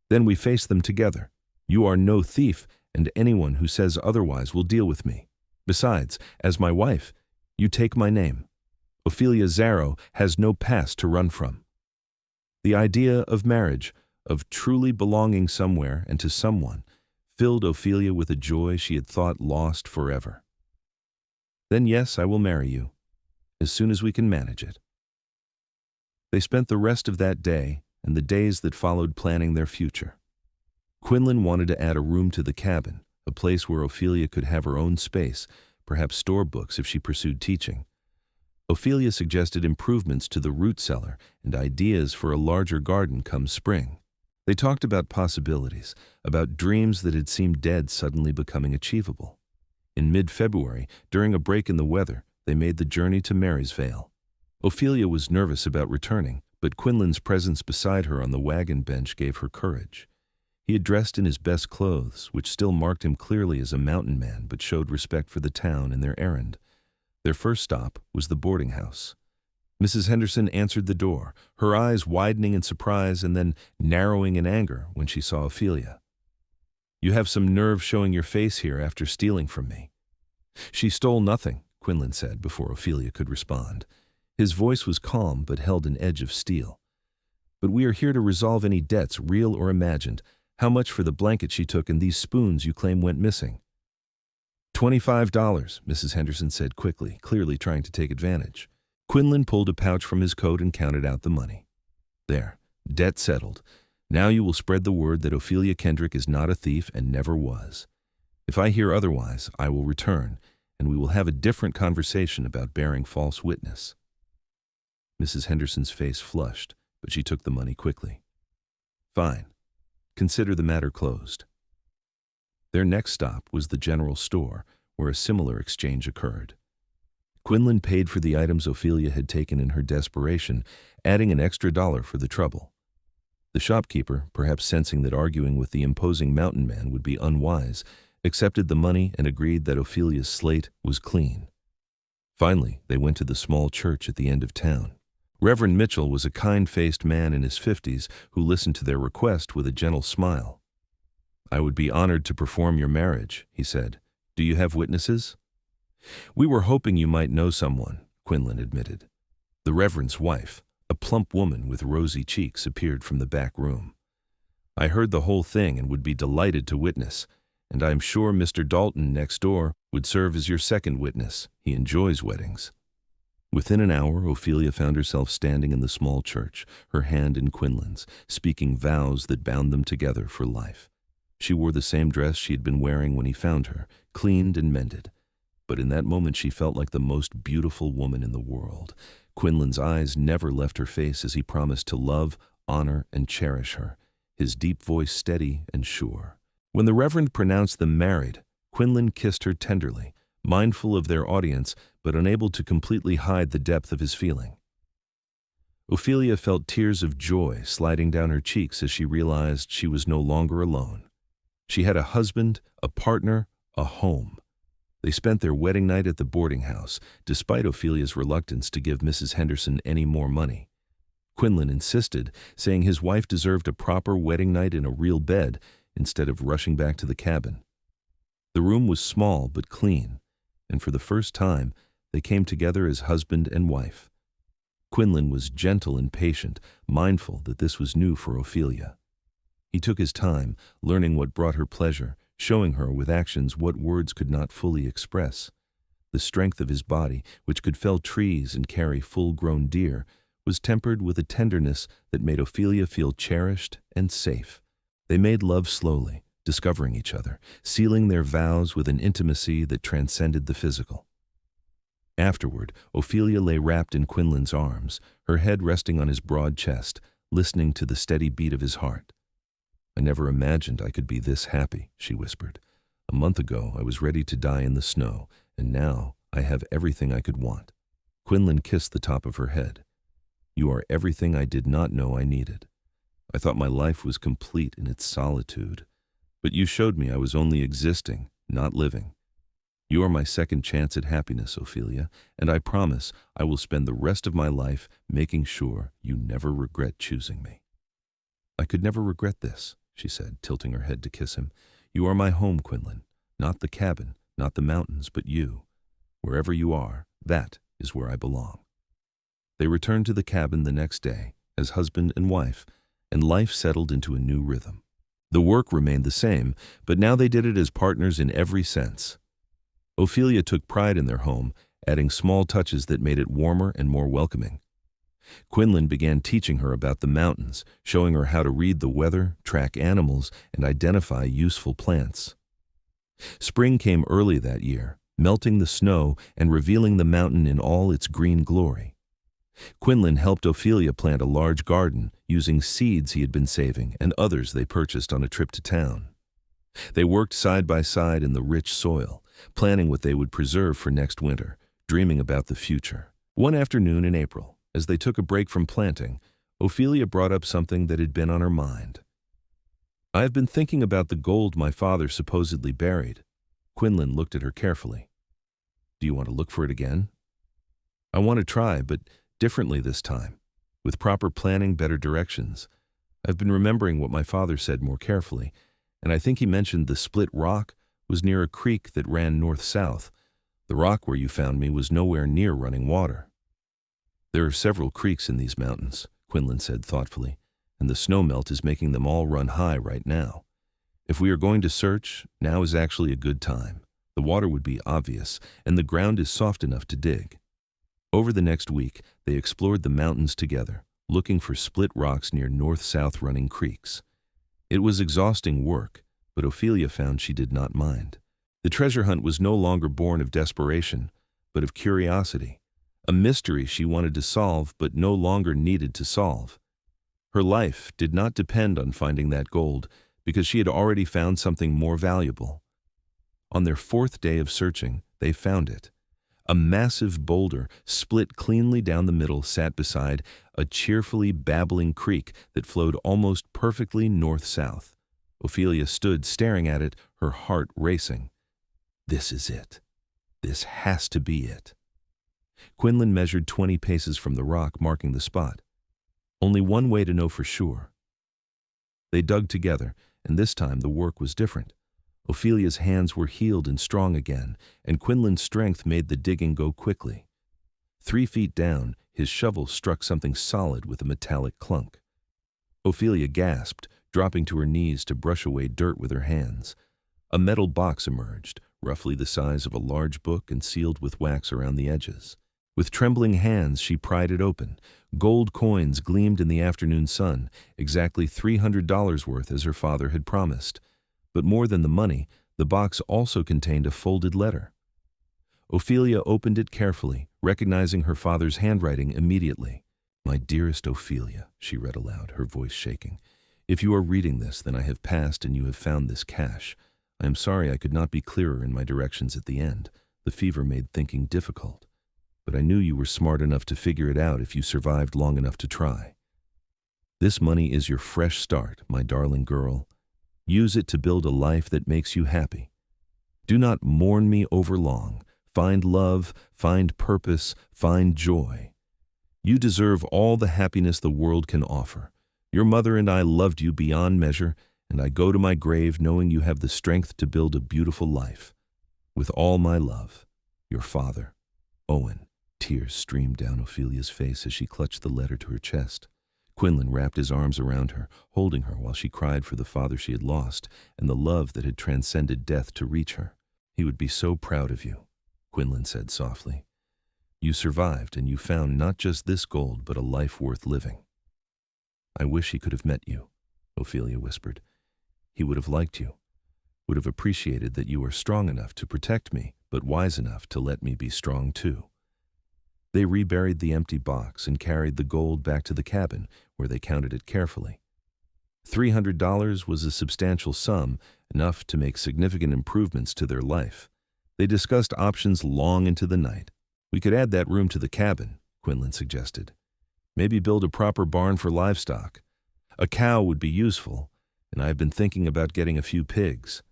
Then we face them together. You are no thief, and anyone who says otherwise will deal with me. Besides, as my wife, you take my name. Ophelia Zarrow has no past to run from. The idea of marriage, of truly belonging somewhere and to someone, filled Ophelia with a joy she had thought lost forever. Then yes, I will marry you, as soon as we can manage it. They spent the rest of that day and the days that followed planning their future. Quinlan wanted to add a room to the cabin, a place where Ophelia could have her own space, perhaps store books if she pursued teaching. Ophelia suggested improvements to the root cellar and ideas for a larger garden come spring. They talked about possibilities, about dreams that had seemed dead suddenly becoming achievable. In mid-February, during a break in the weather, they made the journey to Marysvale. Ophelia was nervous about returning, but Quinlan's presence beside her on the wagon bench gave her courage. He had dressed in his best clothes, which still marked him clearly as a mountain man but showed respect for the town and their errand. Their first stop was the boarding house. Mrs. Henderson answered the door, her eyes widening in surprise and then narrowing in anger when she saw Ophelia. "You have some nerve showing your face here after stealing from me." "She stole nothing," Quinlan said before Ophelia could respond. His voice was calm but held an edge of steel. "But we are here to resolve any debts, real or imagined. How much for the blanket she took and these spoons you claim went missing?" $25, Mrs. Henderson said quickly, clearly trying to take advantage. Quinlan pulled a pouch from his coat and counted out the money. "There, debt settled. Now you will spread the word that Ophelia Kendrick is not a thief and never was. If I hear otherwise, I will return, and we will have a different conversation about bearing false witness." Mrs. Henderson's face flushed, but she took the money quickly. "Fine. Consider the matter closed." Their next stop was the general store, where a similar exchange occurred. Quinlan paid for the items Ophelia had taken in her desperation, adding an extra $1 for the trouble. The shopkeeper, perhaps sensing that arguing with the imposing mountain man would be unwise, accepted the money and agreed that Ophelia's slate was clean. Finally, they went to the small church at the end of town. Reverend Mitchell was a kind-faced man in his 50s who listened to their request with a gentle smile. "I would be honored to perform your marriage," he said. "Do you have witnesses?" "We were hoping you might know someone," Quinlan admitted. The Reverend's wife, a plump woman with rosy cheeks, appeared from the back room. "I heard the whole thing and would be delighted to witness, and I am sure Mr. Dalton next door would serve as your second witness. He enjoys weddings." Within an hour, Ophelia found herself standing in the small church, her hand in Quinlan's, speaking vows that bound them together for life. She wore the same dress she had been wearing when he found her, cleaned and mended. But in that moment she felt like the most beautiful woman in the world. Quinlan's eyes never left her face as he promised to love, honor, and cherish her, his deep voice steady and sure. When the Reverend pronounced them married, Quinlan kissed her tenderly, mindful of their audience but unable to completely hide the depth of his feeling. Ophelia felt tears of joy sliding down her cheeks as she realized she was no longer alone. She had a husband, a partner, a home. They spent their wedding night at the boarding house, despite Ophelia's reluctance to give Mrs. Henderson any more money. Quinlan insisted, saying his wife deserved a proper wedding night in a real bed instead of rushing back to the cabin. The room was small but clean, and for the first time, they came together as husband and wife. Quinlan was gentle and patient, mindful that this was new for Ophelia. He took his time, learning what brought her pleasure, showing her with actions what words could not fully express. The strength of his body, which could fell trees and carry full-grown deer, was tempered with a tenderness that made Ophelia feel cherished and safe. They made love slowly, discovering each other, sealing their vows with an intimacy that transcended the physical. Afterward, Ophelia lay wrapped in Quinlan's arms, her head resting on his broad chest, listening to the steady beat of his heart. "I never imagined I could be this happy," she whispered. "A month ago I was ready to die in the snow, and now I have everything I could want." Quinlan kissed the top of her head. "You are everything I did not know I needed. I thought my life was complete in its solitude, but you showed me I was only existing, not living. You are my second chance at happiness, Ophelia, and I promise I will spend the rest of my life making sure you never regret choosing me." "I could never regret this," she said, tilting her head to kiss him. "You are my home, Quinlan. Not the cabin, not the mountains, but you. Wherever you are, that is where I belong." They returned to the cabin the next day, as husband and wife, and life settled into a new rhythm. The work remained the same, but now they did it as partners in every sense. Ophelia took pride in their home, adding small touches that made it warmer and more welcoming. Quinlan began teaching her about the mountains, showing her how to read the weather, track animals, and identify useful plants. Spring came early that year, melting the snow and revealing the mountain in all its green glory. Quinlan helped Ophelia plant a large garden, using seeds he had been saving and others they purchased on a trip to town. They worked side by side in the rich soil, planning what they would preserve for next winter, dreaming about the future. One afternoon in April, as they took a break from planting, Ophelia brought up something that had been on her mind. "I have been thinking about the gold my father supposedly buried." Quinlan looked at her carefully. "Do you want to look for it again?" "I want to try, but differently this time, with proper planning, better directions. I've been remembering what my father said more carefully, and I think he mentioned the split rock was near a creek that ran north-south. The rock where you found me was nowhere near running water." "There are several creeks in these mountains," Quinlan said thoughtfully, "and the snowmelt is making them all run high right now. If we are going to search, now is actually a good time. The water would be obvious, and the ground is soft enough to dig." Over the next week, they explored the mountains together, looking for split rocks near north-south running creeks. It was exhausting work, but Ophelia found she did not mind. The treasure hunt was no longer born of desperation, but of curiosity, a mystery she wanted to solve but no longer needed to solve. Her life did not depend on finding that gold, because she had already found something more valuable. On their fourth day of searching, they found it. A massive boulder, split cleanly down the middle, sat beside a cheerfully babbling creek that flowed almost perfectly north-south. Ophelia stood staring at it, her heart racing. This is it. This has to be it. Quinlan measured 20 paces from the rock, marking the spot. Only one way to know for sure. They dug together, and this time the work was different. Ophelia's hands were healed and strong again, and Quinlan's strength made the digging go quickly. 3 feet down, his shovel struck something solid with a metallic clunk. Ophelia gasped, dropping to her knees to brush away dirt with her hands. A metal box emerged, roughly the size of a large book and sealed with wax around the edges. With trembling hands, she pried it open. Gold coins gleamed in the afternoon sun, exactly $300 worth as her father had promised. But more than the money, the box also contained a folded letter. Ophelia opened it carefully, recognizing her father's handwriting immediately. "My dearest Ophelia," she read aloud, her voice shaking. "If you are reading this, then I have passed and you have found this cache. I am sorry I could not be clearer in my directions at the end. The fever made thinking difficult. But I knew you were smart enough to figure it out if you survived long enough to try. This money is your fresh start, my darling girl. Use it to build a life that makes you happy. Do not mourn me over long. Find love, find purpose, find joy. You deserve all the happiness the world can offer. Your mother and I loved you beyond measure, and I go to my grave knowing you have the strength to build a beautiful life. With all my love, your father, Owen." Tears streamed down Ophelia's face as she clutched the letter to her chest. Quinlan wrapped his arms around her, holding her while she cried for the father she had lost and the love that had transcended death to reach her. "He would be so proud of you," Quinlan said softly. "You survived, and you found not just this gold, but a life worth living." "I wish he could have met you," Ophelia whispered. "He would have liked you, would have appreciated that you are strong enough to protect me, but wise enough to let me be strong too." They reburied the empty box and carried the gold back to the cabin, where they counted it carefully. $300 was a substantial sum, enough to make significant improvements to their life. They discussed options long into the night. "We could add that room to the cabin," Quinlan suggested. "Maybe build a proper barn for livestock. A cow would be useful, and I've been thinking about getting a few pigs.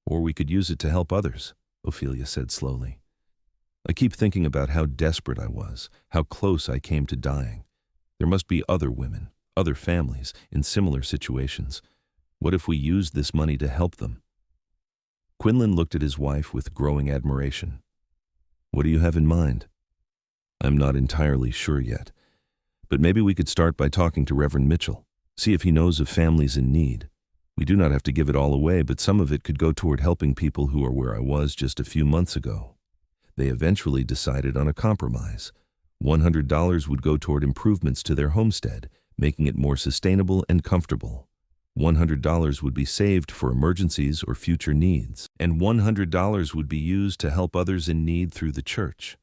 Or we could use it to help others," Ophelia said slowly. "I keep thinking about how desperate I was, how close I came to dying. There must be other women, other families, in similar situations. What if we used this money to help them?" Quinlan looked at his wife with growing admiration. "What do you have in mind?" I'm not entirely sure yet. But maybe we could start by talking to Reverend Mitchell, see if he knows of families in need. We do not have to give it all away, but some of it could go toward helping people who are where I was just a few months ago. They eventually decided on a compromise. $100 would go toward improvements to their homestead, making it more sustainable and comfortable. $100 would be saved for emergencies or future needs, and $100 would be used to help others in need through the church.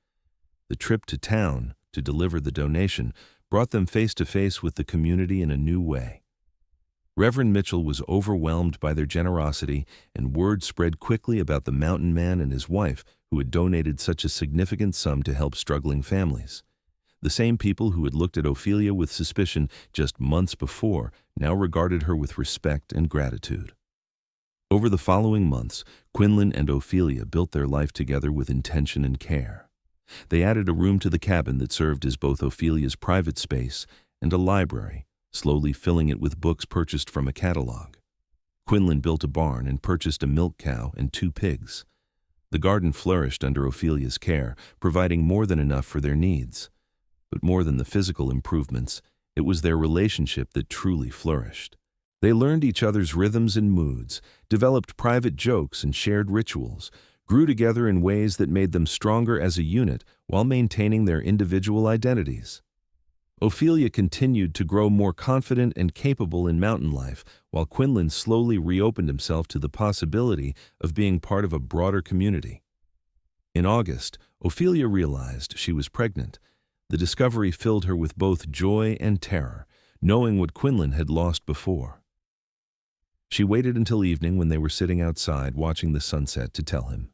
The trip to town to deliver the donation brought them face to face with the community in a new way. Reverend Mitchell was overwhelmed by their generosity, and word spread quickly about the mountain man and his wife who had donated such a significant sum to help struggling families. The same people who had looked at Ophelia with suspicion just months before now regarded her with respect and gratitude. Over the following months, Quinlan and Ophelia built their life together with intention and care. They added a room to the cabin that served as both Ophelia's private space and a library, slowly filling it with books purchased from a catalog. Quinlan built a barn and purchased a milk cow and 2 pigs. The garden flourished under Ophelia's care, providing more than enough for their needs. But more than the physical improvements, it was their relationship that truly flourished. They learned each other's rhythms and moods, developed private jokes and shared rituals, grew together in ways that made them stronger as a unit while maintaining their individual identities. Ophelia continued to grow more confident and capable in mountain life, while Quinlan slowly reopened himself to the possibility of being part of a broader community. In August, Ophelia realized she was pregnant. The discovery filled her with both joy and terror, knowing what Quinlan had lost before. She waited until evening when they were sitting outside watching the sunset to tell him.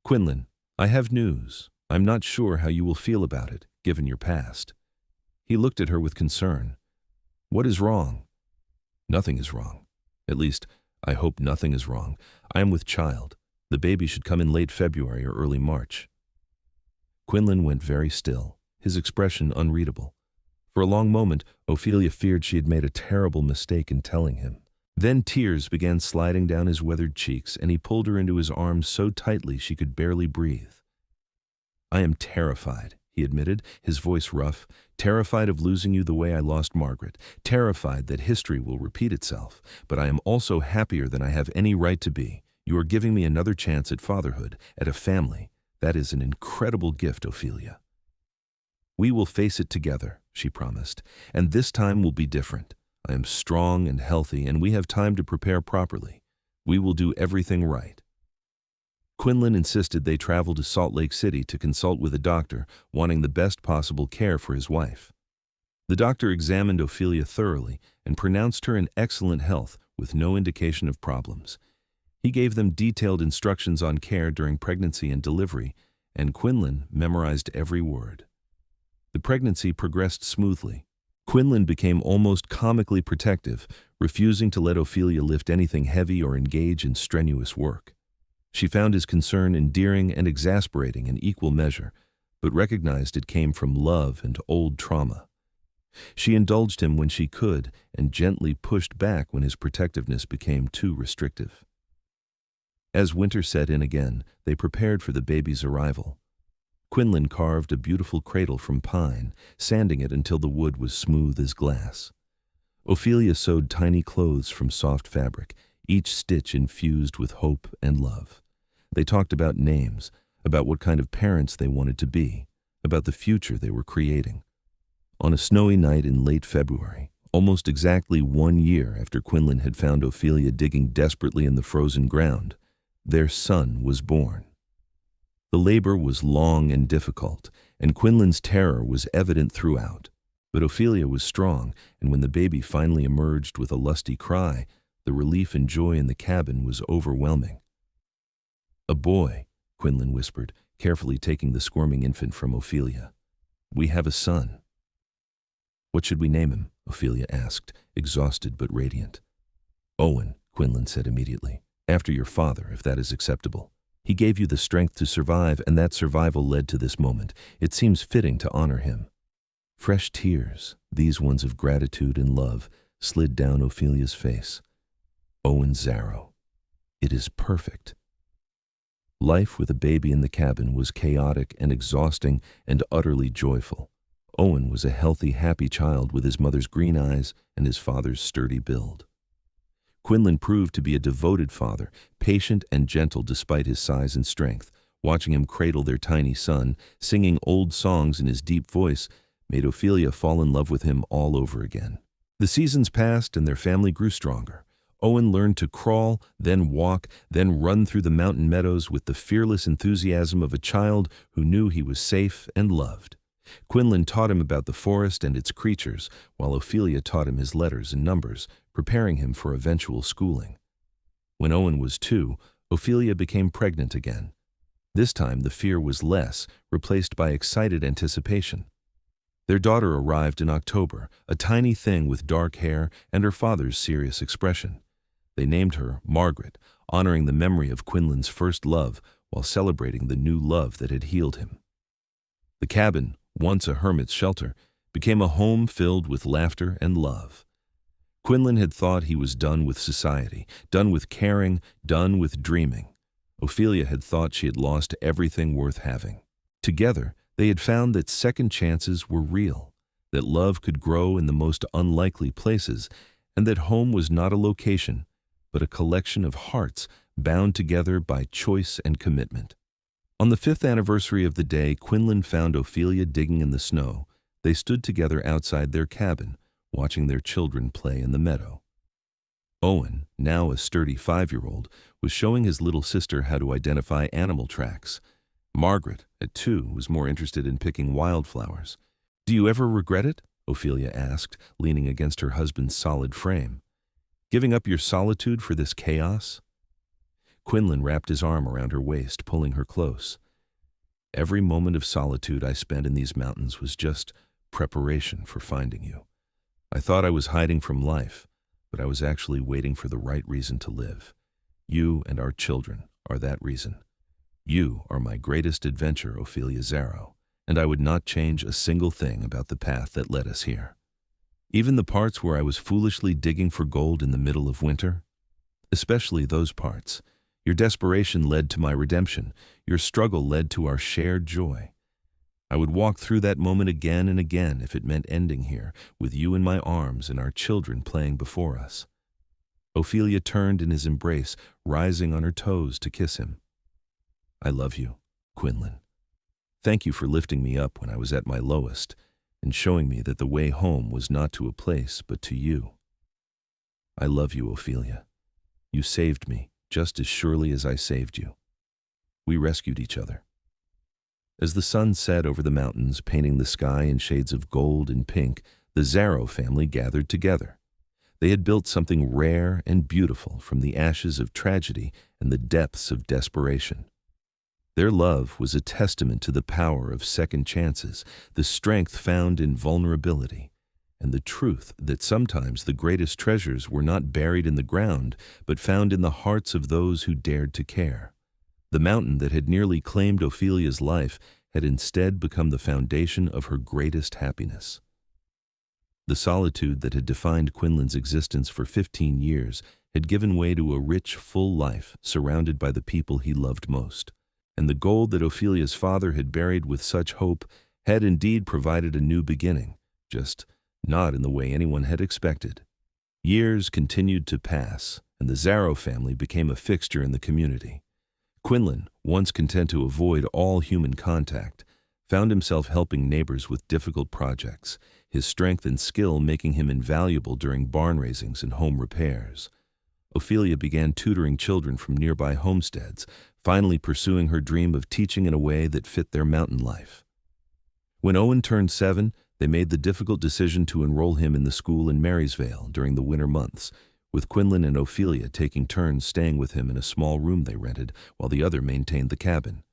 "Quinlan, I have news. I'm not sure how you will feel about it, given your past." He looked at her with concern. "What is wrong?" "Nothing is wrong. At least, I hope nothing is wrong. I am with child. The baby should come in late February or early March." Quinlan went very still, his expression unreadable. For a long moment, Ophelia feared she had made a terrible mistake in telling him. Then tears began sliding down his weathered cheeks, and he pulled her into his arms so tightly she could barely breathe. "I am terrified," he admitted, his voice rough, "terrified of losing you the way I lost Margaret, terrified that history will repeat itself. But I am also happier than I have any right to be. You are giving me another chance at fatherhood, at a family. That is an incredible gift, Ophelia." "We will face it together," she promised, "and this time will be different. I am strong and healthy, and we have time to prepare properly. We will do everything right." Quinlan insisted they travel to Salt Lake City to consult with a doctor, wanting the best possible care for his wife. The doctor examined Ophelia thoroughly and pronounced her in excellent health with no indication of problems. He gave them detailed instructions on care during pregnancy and delivery, and Quinlan memorized every word. The pregnancy progressed smoothly. Quinlan became almost comically protective, refusing to let Ophelia lift anything heavy or engage in strenuous work. She found his concern endearing and exasperating in equal measure, but recognized it came from love and old trauma. She indulged him when she could and gently pushed back when his protectiveness became too restrictive. As winter set in again, they prepared for the baby's arrival. Quinlan carved a beautiful cradle from pine, sanding it until the wood was smooth as glass. Ophelia sewed tiny clothes from soft fabric, each stitch infused with hope and love. They talked about names, about what kind of parents they wanted to be, about the future they were creating. On a snowy night in late February, almost exactly 1 year after Quinlan had found Ophelia digging desperately in the frozen ground, their son was born. The labor was long and difficult, and Quinlan's terror was evident throughout. But Ophelia was strong, and when the baby finally emerged with a lusty cry, the relief and joy in the cabin was overwhelming. "A boy," Quinlan whispered, carefully taking the squirming infant from Ophelia. "We have a son." "What should we name him?" Ophelia asked, exhausted but radiant. "Owen," Quinlan said immediately. "After your father, if that is acceptable. He gave you the strength to survive, and that survival led to this moment. It seems fitting to honor him." Fresh tears, these ones of gratitude and love, slid down Ophelia's face. "Owen Zarrow. It is perfect." Life with a baby in the cabin was chaotic and exhausting and utterly joyful. Owen was a healthy, happy child with his mother's green eyes and his father's sturdy build. Quinlan proved to be a devoted father, patient and gentle despite his size and strength. Watching him cradle their tiny son, singing old songs in his deep voice, made Ophelia fall in love with him all over again. The seasons passed and their family grew stronger. Owen learned to crawl, then walk, then run through the mountain meadows with the fearless enthusiasm of a child who knew he was safe and loved. Quinlan taught him about the forest and its creatures, while Ophelia taught him his letters and numbers, preparing him for eventual schooling. When Owen was 2, Ophelia became pregnant again. This time the fear was less, replaced by excited anticipation. Their daughter arrived in October, a tiny thing with dark hair and her father's serious expression. They named her Margaret, honoring the memory of Quinlan's first love while celebrating the new love that had healed him. The cabin, once a hermit's shelter, became a home filled with laughter and love. Quinlan had thought he was done with society, done with caring, done with dreaming. Ophelia had thought she had lost everything worth having. Together, they had found that second chances were real, that love could grow in the most unlikely places, and that home was not a location, but a collection of hearts bound together by choice and commitment. On the 5th anniversary of the day Quinlan found Ophelia digging in the snow, they stood together outside their cabin, watching their children play in the meadow. Owen, now a sturdy 5-year-old, was showing his little sister how to identify animal tracks. Margaret, at 2, was more interested in picking wildflowers. "Do you ever regret it?" Ophelia asked, leaning against her husband's solid frame. "Giving up your solitude for this chaos?" Quinlan wrapped his arm around her waist, pulling her close. "Every moment of solitude I spent in these mountains was just preparation for finding you. I thought I was hiding from life, but I was actually waiting for the right reason to live. You and our children are that reason. You are my greatest adventure, Ophelia Zarrow, and I would not change a single thing about the path that led us here. Even the parts where I was foolishly digging for gold in the middle of winter, especially those parts. Your desperation led to my redemption. Your struggle led to our shared joy. I would walk through that moment again and again if it meant ending here, with you in my arms and our children playing before us." Ophelia turned in his embrace, rising on her toes to kiss him. "I love you, Quinlan. Thank you for lifting me up when I was at my lowest and showing me that the way home was not to a place but to you. I love you, Ophelia. You saved me just as surely as I saved you. We rescued each other." As the sun set over the mountains, painting the sky in shades of gold and pink, the Zarrow family gathered together. They had built something rare and beautiful from the ashes of tragedy and the depths of desperation. Their love was a testament to the power of second chances, the strength found in vulnerability, and the truth that sometimes the greatest treasures were not buried in the ground, but found in the hearts of those who dared to care. The mountain that had nearly claimed Ophelia's life had instead become the foundation of her greatest happiness. The solitude that had defined Quinlan's existence for 15 years had given way to a rich, full life surrounded by the people he loved most. And the gold that Ophelia's father had buried with such hope had indeed provided a new beginning, just not in the way anyone had expected. Years continued to pass, and the Zarrow family became a fixture in the community. Quinlan, once content to avoid all human contact, found himself helping neighbors with difficult projects, his strength and skill making him invaluable during barn raisings and home repairs. Ophelia began tutoring children from nearby homesteads, finally pursuing her dream of teaching in a way that fit their mountain life. When Owen turned 7, they made the difficult decision to enroll him in the school in Marysvale during the winter months, with Quinlan and Ophelia taking turns staying with him in a small room they rented while the other maintained the cabin.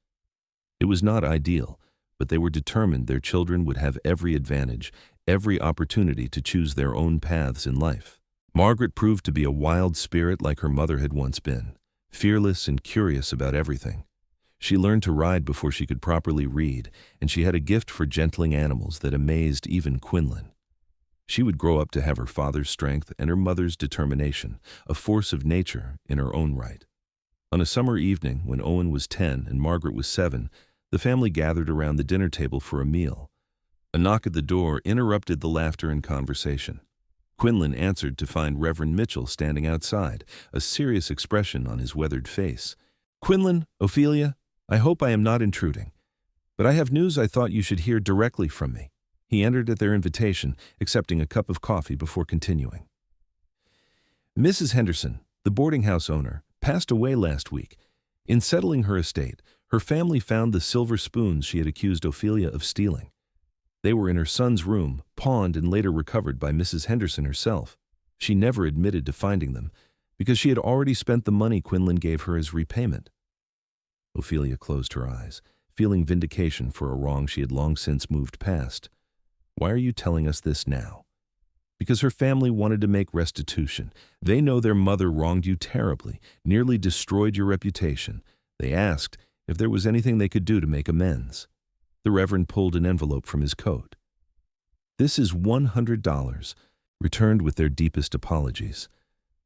It was not ideal, but they were determined their children would have every advantage, every opportunity to choose their own paths in life. Margaret proved to be a wild spirit like her mother had once been, fearless and curious about everything. She learned to ride before she could properly read, and she had a gift for gentling animals that amazed even Quinlan. She would grow up to have her father's strength and her mother's determination, a force of nature in her own right. On a summer evening, when Owen was 10 and Margaret was 7, the family gathered around the dinner table for a meal. A knock at the door interrupted the laughter and conversation. Quinlan answered to find Reverend Mitchell standing outside, a serious expression on his weathered face. "Quinlan, Ophelia, I hope I am not intruding, but I have news I thought you should hear directly from me." He entered at their invitation, accepting a cup of coffee before continuing. Mrs. Henderson, the boarding house owner, passed away last week. In settling her estate, her family found the silver spoons she had accused Ophelia of stealing. They were in her son's room, pawned and later recovered by Mrs. Henderson herself. She never admitted to finding them, because she had already spent the money Quinlan gave her as repayment. Ophelia closed her eyes, feeling vindication for a wrong she had long since moved past. "Why are you telling us this now?" "Because her family wanted to make restitution. They know their mother wronged you terribly, nearly destroyed your reputation. They asked if there was anything they could do to make amends." The Reverend pulled an envelope from his coat. "This is $100, returned with their deepest apologies.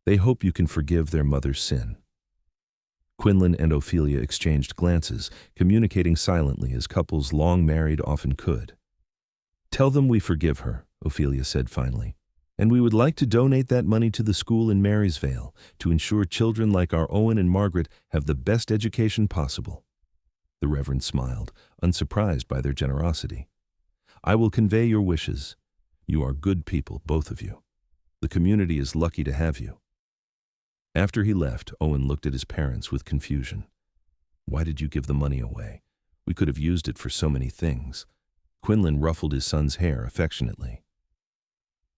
They hope you can forgive their mother's sin." Quinlan and Ophelia exchanged glances, communicating silently as couples long married often could. "Tell them we forgive her," Ophelia said finally, "and we would like to donate that money to the school in Marysvale to ensure children like our Owen and Margaret have the best education possible." The Reverend smiled, unsurprised by their generosity. "I will convey your wishes. You are good people, both of you. The community is lucky to have you." After he left, Owen looked at his parents with confusion. "Why did you give the money away? We could have used it for so many things." Quinlan ruffled his son's hair affectionately.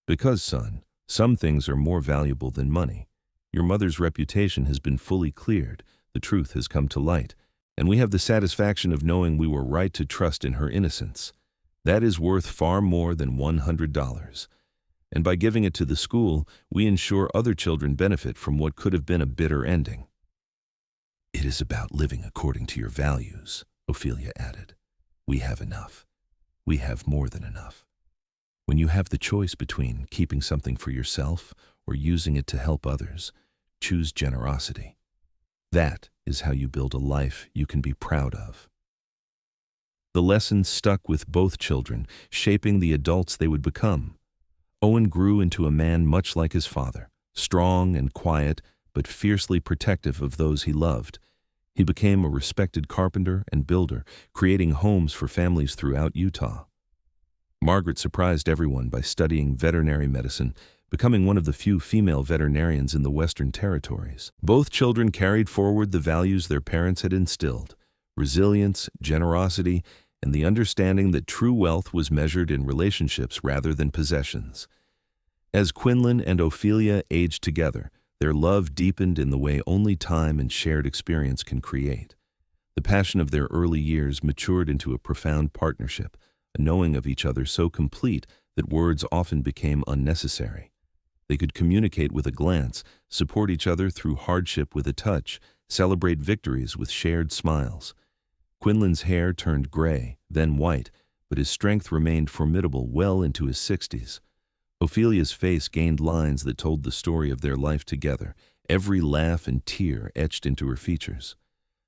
"Because, son, some things are more valuable than money. Your mother's reputation has been fully cleared, the truth has come to light, and we have the satisfaction of knowing we were right to trust in her innocence. That is worth far more than $100. And by giving it to the school, we ensure other children benefit from what could have been a bitter ending." "It is about living according to your values," Ophelia added. "We have enough. We have more than enough. When you have the choice between keeping something for yourself or using it to help others, choose generosity. That is how you build a life you can be proud of." The lesson stuck with both children, shaping the adults they would become. Owen grew into a man much like his father, strong and quiet, but fiercely protective of those he loved. He became a respected carpenter and builder, creating homes for families throughout Utah. Margaret surprised everyone by studying veterinary medicine, becoming one of the few female veterinarians in the Western Territories. Both children carried forward the values their parents had instilled: resilience, generosity, and the understanding that true wealth was measured in relationships rather than possessions. As Quinlan and Ophelia aged together, their love deepened in the way only time and shared experience can create. The passion of their early years matured into a profound partnership, a knowing of each other so complete that words often became unnecessary. They could communicate with a glance, support each other through hardship with a touch, celebrate victories with shared smiles. Quinlan's hair turned gray, then white, but his strength remained formidable well into his 60s. Ophelia's face gained lines that told the story of their life together, every laugh and tear etched into her features.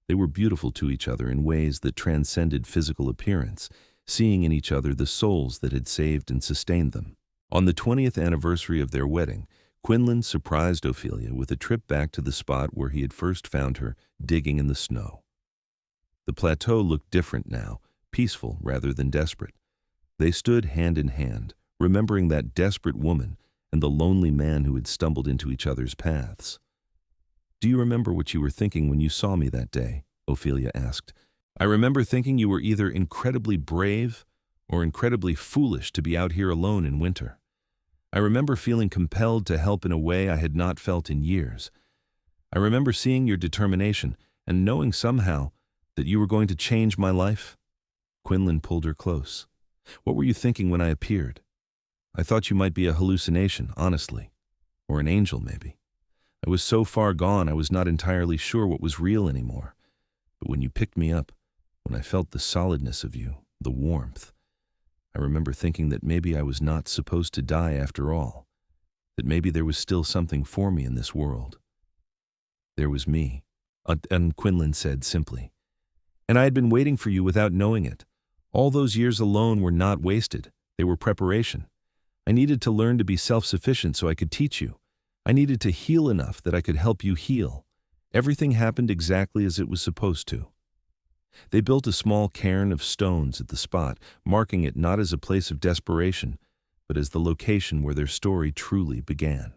They were beautiful to each other in ways that transcended physical appearance, seeing in each other the souls that had saved and sustained them. On the 20th anniversary of their wedding, Quinlan surprised Ophelia with a trip back to the spot where he had first found her, digging in the snow. The plateau looked different now, peaceful rather than desperate. They stood hand in hand, remembering that desperate woman and the lonely man who had stumbled into each other's paths. "Do you remember what you were thinking when you saw me that day?" Ophelia asked. "I remember thinking you were either incredibly brave or incredibly foolish to be out here alone in winter. I remember feeling compelled to help in a way I had not felt in years. I remember seeing your determination and knowing somehow that you were going to change my life." Quinlan pulled her close. "What were you thinking when I appeared? I thought you might be a hallucination, honestly. Or an angel, maybe. I was so far gone I was not entirely sure what was real anymore. But when you picked me up, when I felt the solidness of you, the warmth, I remember thinking that maybe I was not supposed to die after all, that maybe there was still something for me in this world. There was me, And Quinlan said simply. And I had been waiting for you without knowing it. All those years alone were not wasted. They were preparation. I needed to learn to be self-sufficient so I could teach you. I needed to heal enough that I could help you heal. Everything happened exactly as it was supposed to. They built a small cairn of stones at the spot, marking it not as a place of desperation, but as the location where their story truly began.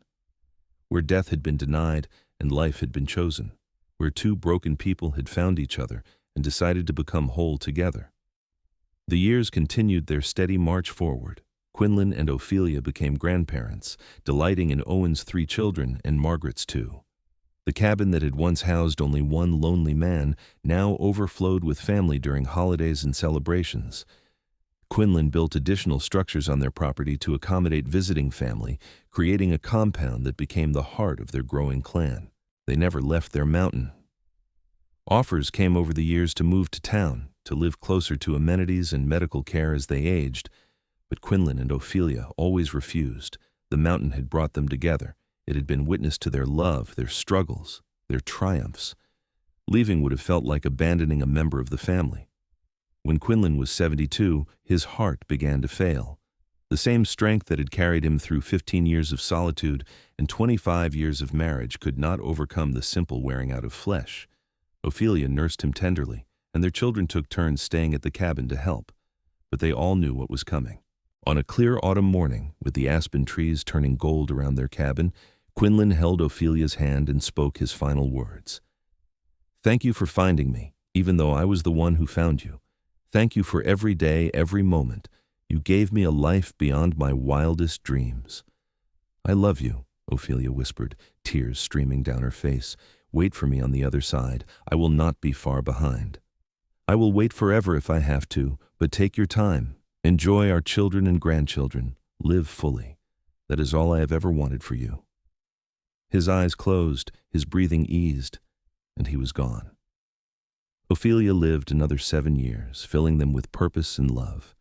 Where death had been denied and life had been chosen. Where two broken people had found each other and decided to become whole together. The years continued their steady march forward. Quinlan and Ophelia became grandparents, delighting in Owen's 3 children and Margaret's 2. The cabin that had once housed only one lonely man now overflowed with family during holidays and celebrations. Quinlan built additional structures on their property to accommodate visiting family, creating a compound that became the heart of their growing clan. They never left their mountain. Offers came over the years to move to town, to live closer to amenities and medical care as they aged, but Quinlan and Ophelia always refused. The mountain had brought them together. It had been witness to their love, their struggles, their triumphs. Leaving would have felt like abandoning a member of the family. When Quinlan was 72, his heart began to fail. The same strength that had carried him through 15 years of solitude and 25 years of marriage could not overcome the simple wearing out of flesh. Ophelia nursed him tenderly, and their children took turns staying at the cabin to help. But they all knew what was coming. On a clear autumn morning, with the aspen trees turning gold around their cabin, Quinlan held Ophelia's hand and spoke his final words. Thank you for finding me, even though I was the one who found you. Thank you for every day, every moment. You gave me a life beyond my wildest dreams. I love you, Ophelia whispered, tears streaming down her face. Wait for me on the other side. I will not be far behind. I will wait forever if I have to, but take your time. Enjoy our children and grandchildren. Live fully. That is all I have ever wanted for you. His eyes closed, his breathing eased, and he was gone. Ophelia lived another 7 years, filling them with purpose and love.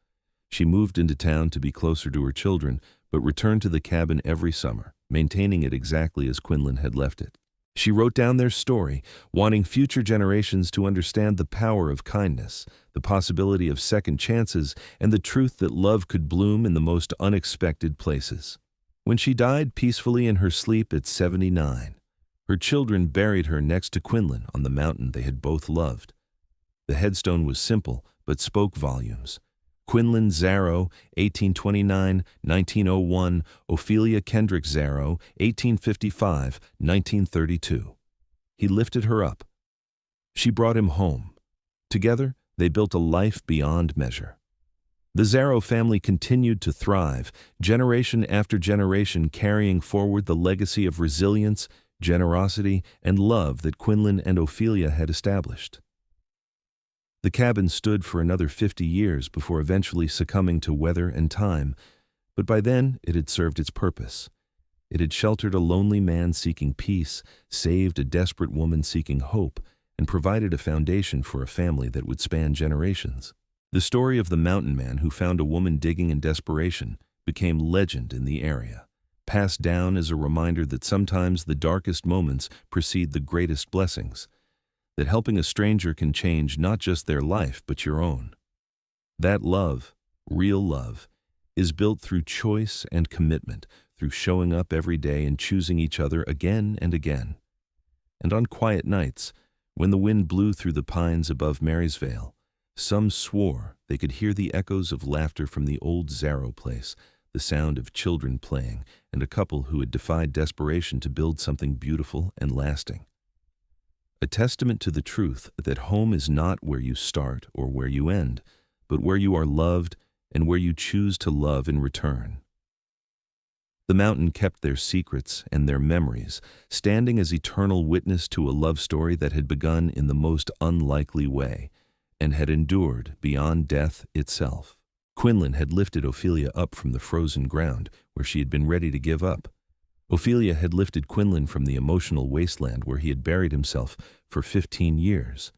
She moved into town to be closer to her children, but returned to the cabin every summer, maintaining it exactly as Quinlan had left it. She wrote down their story, wanting future generations to understand the power of kindness, the possibility of second chances, and the truth that love could bloom in the most unexpected places. When she died peacefully in her sleep at 79, her children buried her next to Quinlan on the mountain they had both loved. The headstone was simple, but spoke volumes. Quinlan Zarrow, 1829–1901, Ophelia Kendrick Zarrow, 1855–1932. He lifted her up. She brought him home. Together, they built a life beyond measure. The Zarrow family continued to thrive, generation after generation carrying forward the legacy of resilience, generosity, and love that Quinlan and Ophelia had established. The cabin stood for another 50 years before eventually succumbing to weather and time, but by then it had served its purpose. It had sheltered a lonely man seeking peace, saved a desperate woman seeking hope, and provided a foundation for a family that would span generations. The story of the mountain man who found a woman digging in desperation became legend in the area, passed down as a reminder that sometimes the darkest moments precede the greatest blessings, that helping a stranger can change not just their life but your own. That love, real love, is built through choice and commitment, through showing up every day and choosing each other again and again. And on quiet nights, when the wind blew through the pines above Marysvale, some swore they could hear the echoes of laughter from the old Zarrow place, the sound of children playing, and a couple who had defied desperation to build something beautiful and lasting. A testament to the truth that home is not where you start or where you end, but where you are loved and where you choose to love in return. The mountain kept their secrets and their memories, standing as eternal witness to a love story that had begun in the most unlikely way and had endured beyond death itself. Quinlan had lifted Ophelia up from the frozen ground where she had been ready to give up. Ophelia had lifted Quinlan from the emotional wasteland where he had buried himself for 15 years.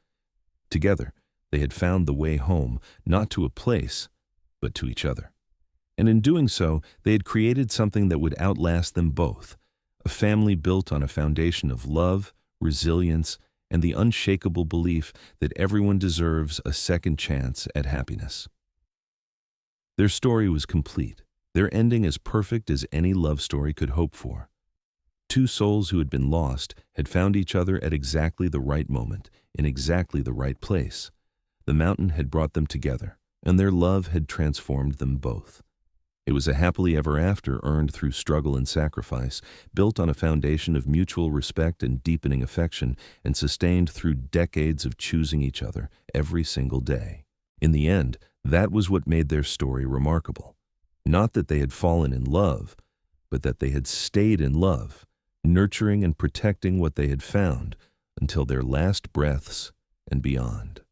Together, they had found the way home, not to a place, but to each other. And in doing so, they had created something that would outlast them both, a family built on a foundation of love, resilience, and the unshakable belief that everyone deserves a second chance at happiness. Their story was complete, their ending as perfect as any love story could hope for. Two souls who had been lost had found each other at exactly the right moment, in exactly the right place. The mountain had brought them together, and their love had transformed them both. It was a happily ever after earned through struggle and sacrifice, built on a foundation of mutual respect and deepening affection, and sustained through decades of choosing each other every single day. In the end, that was what made their story remarkable. Not that they had fallen in love, but that they had stayed in love, nurturing and protecting what they had found until their last breaths and beyond.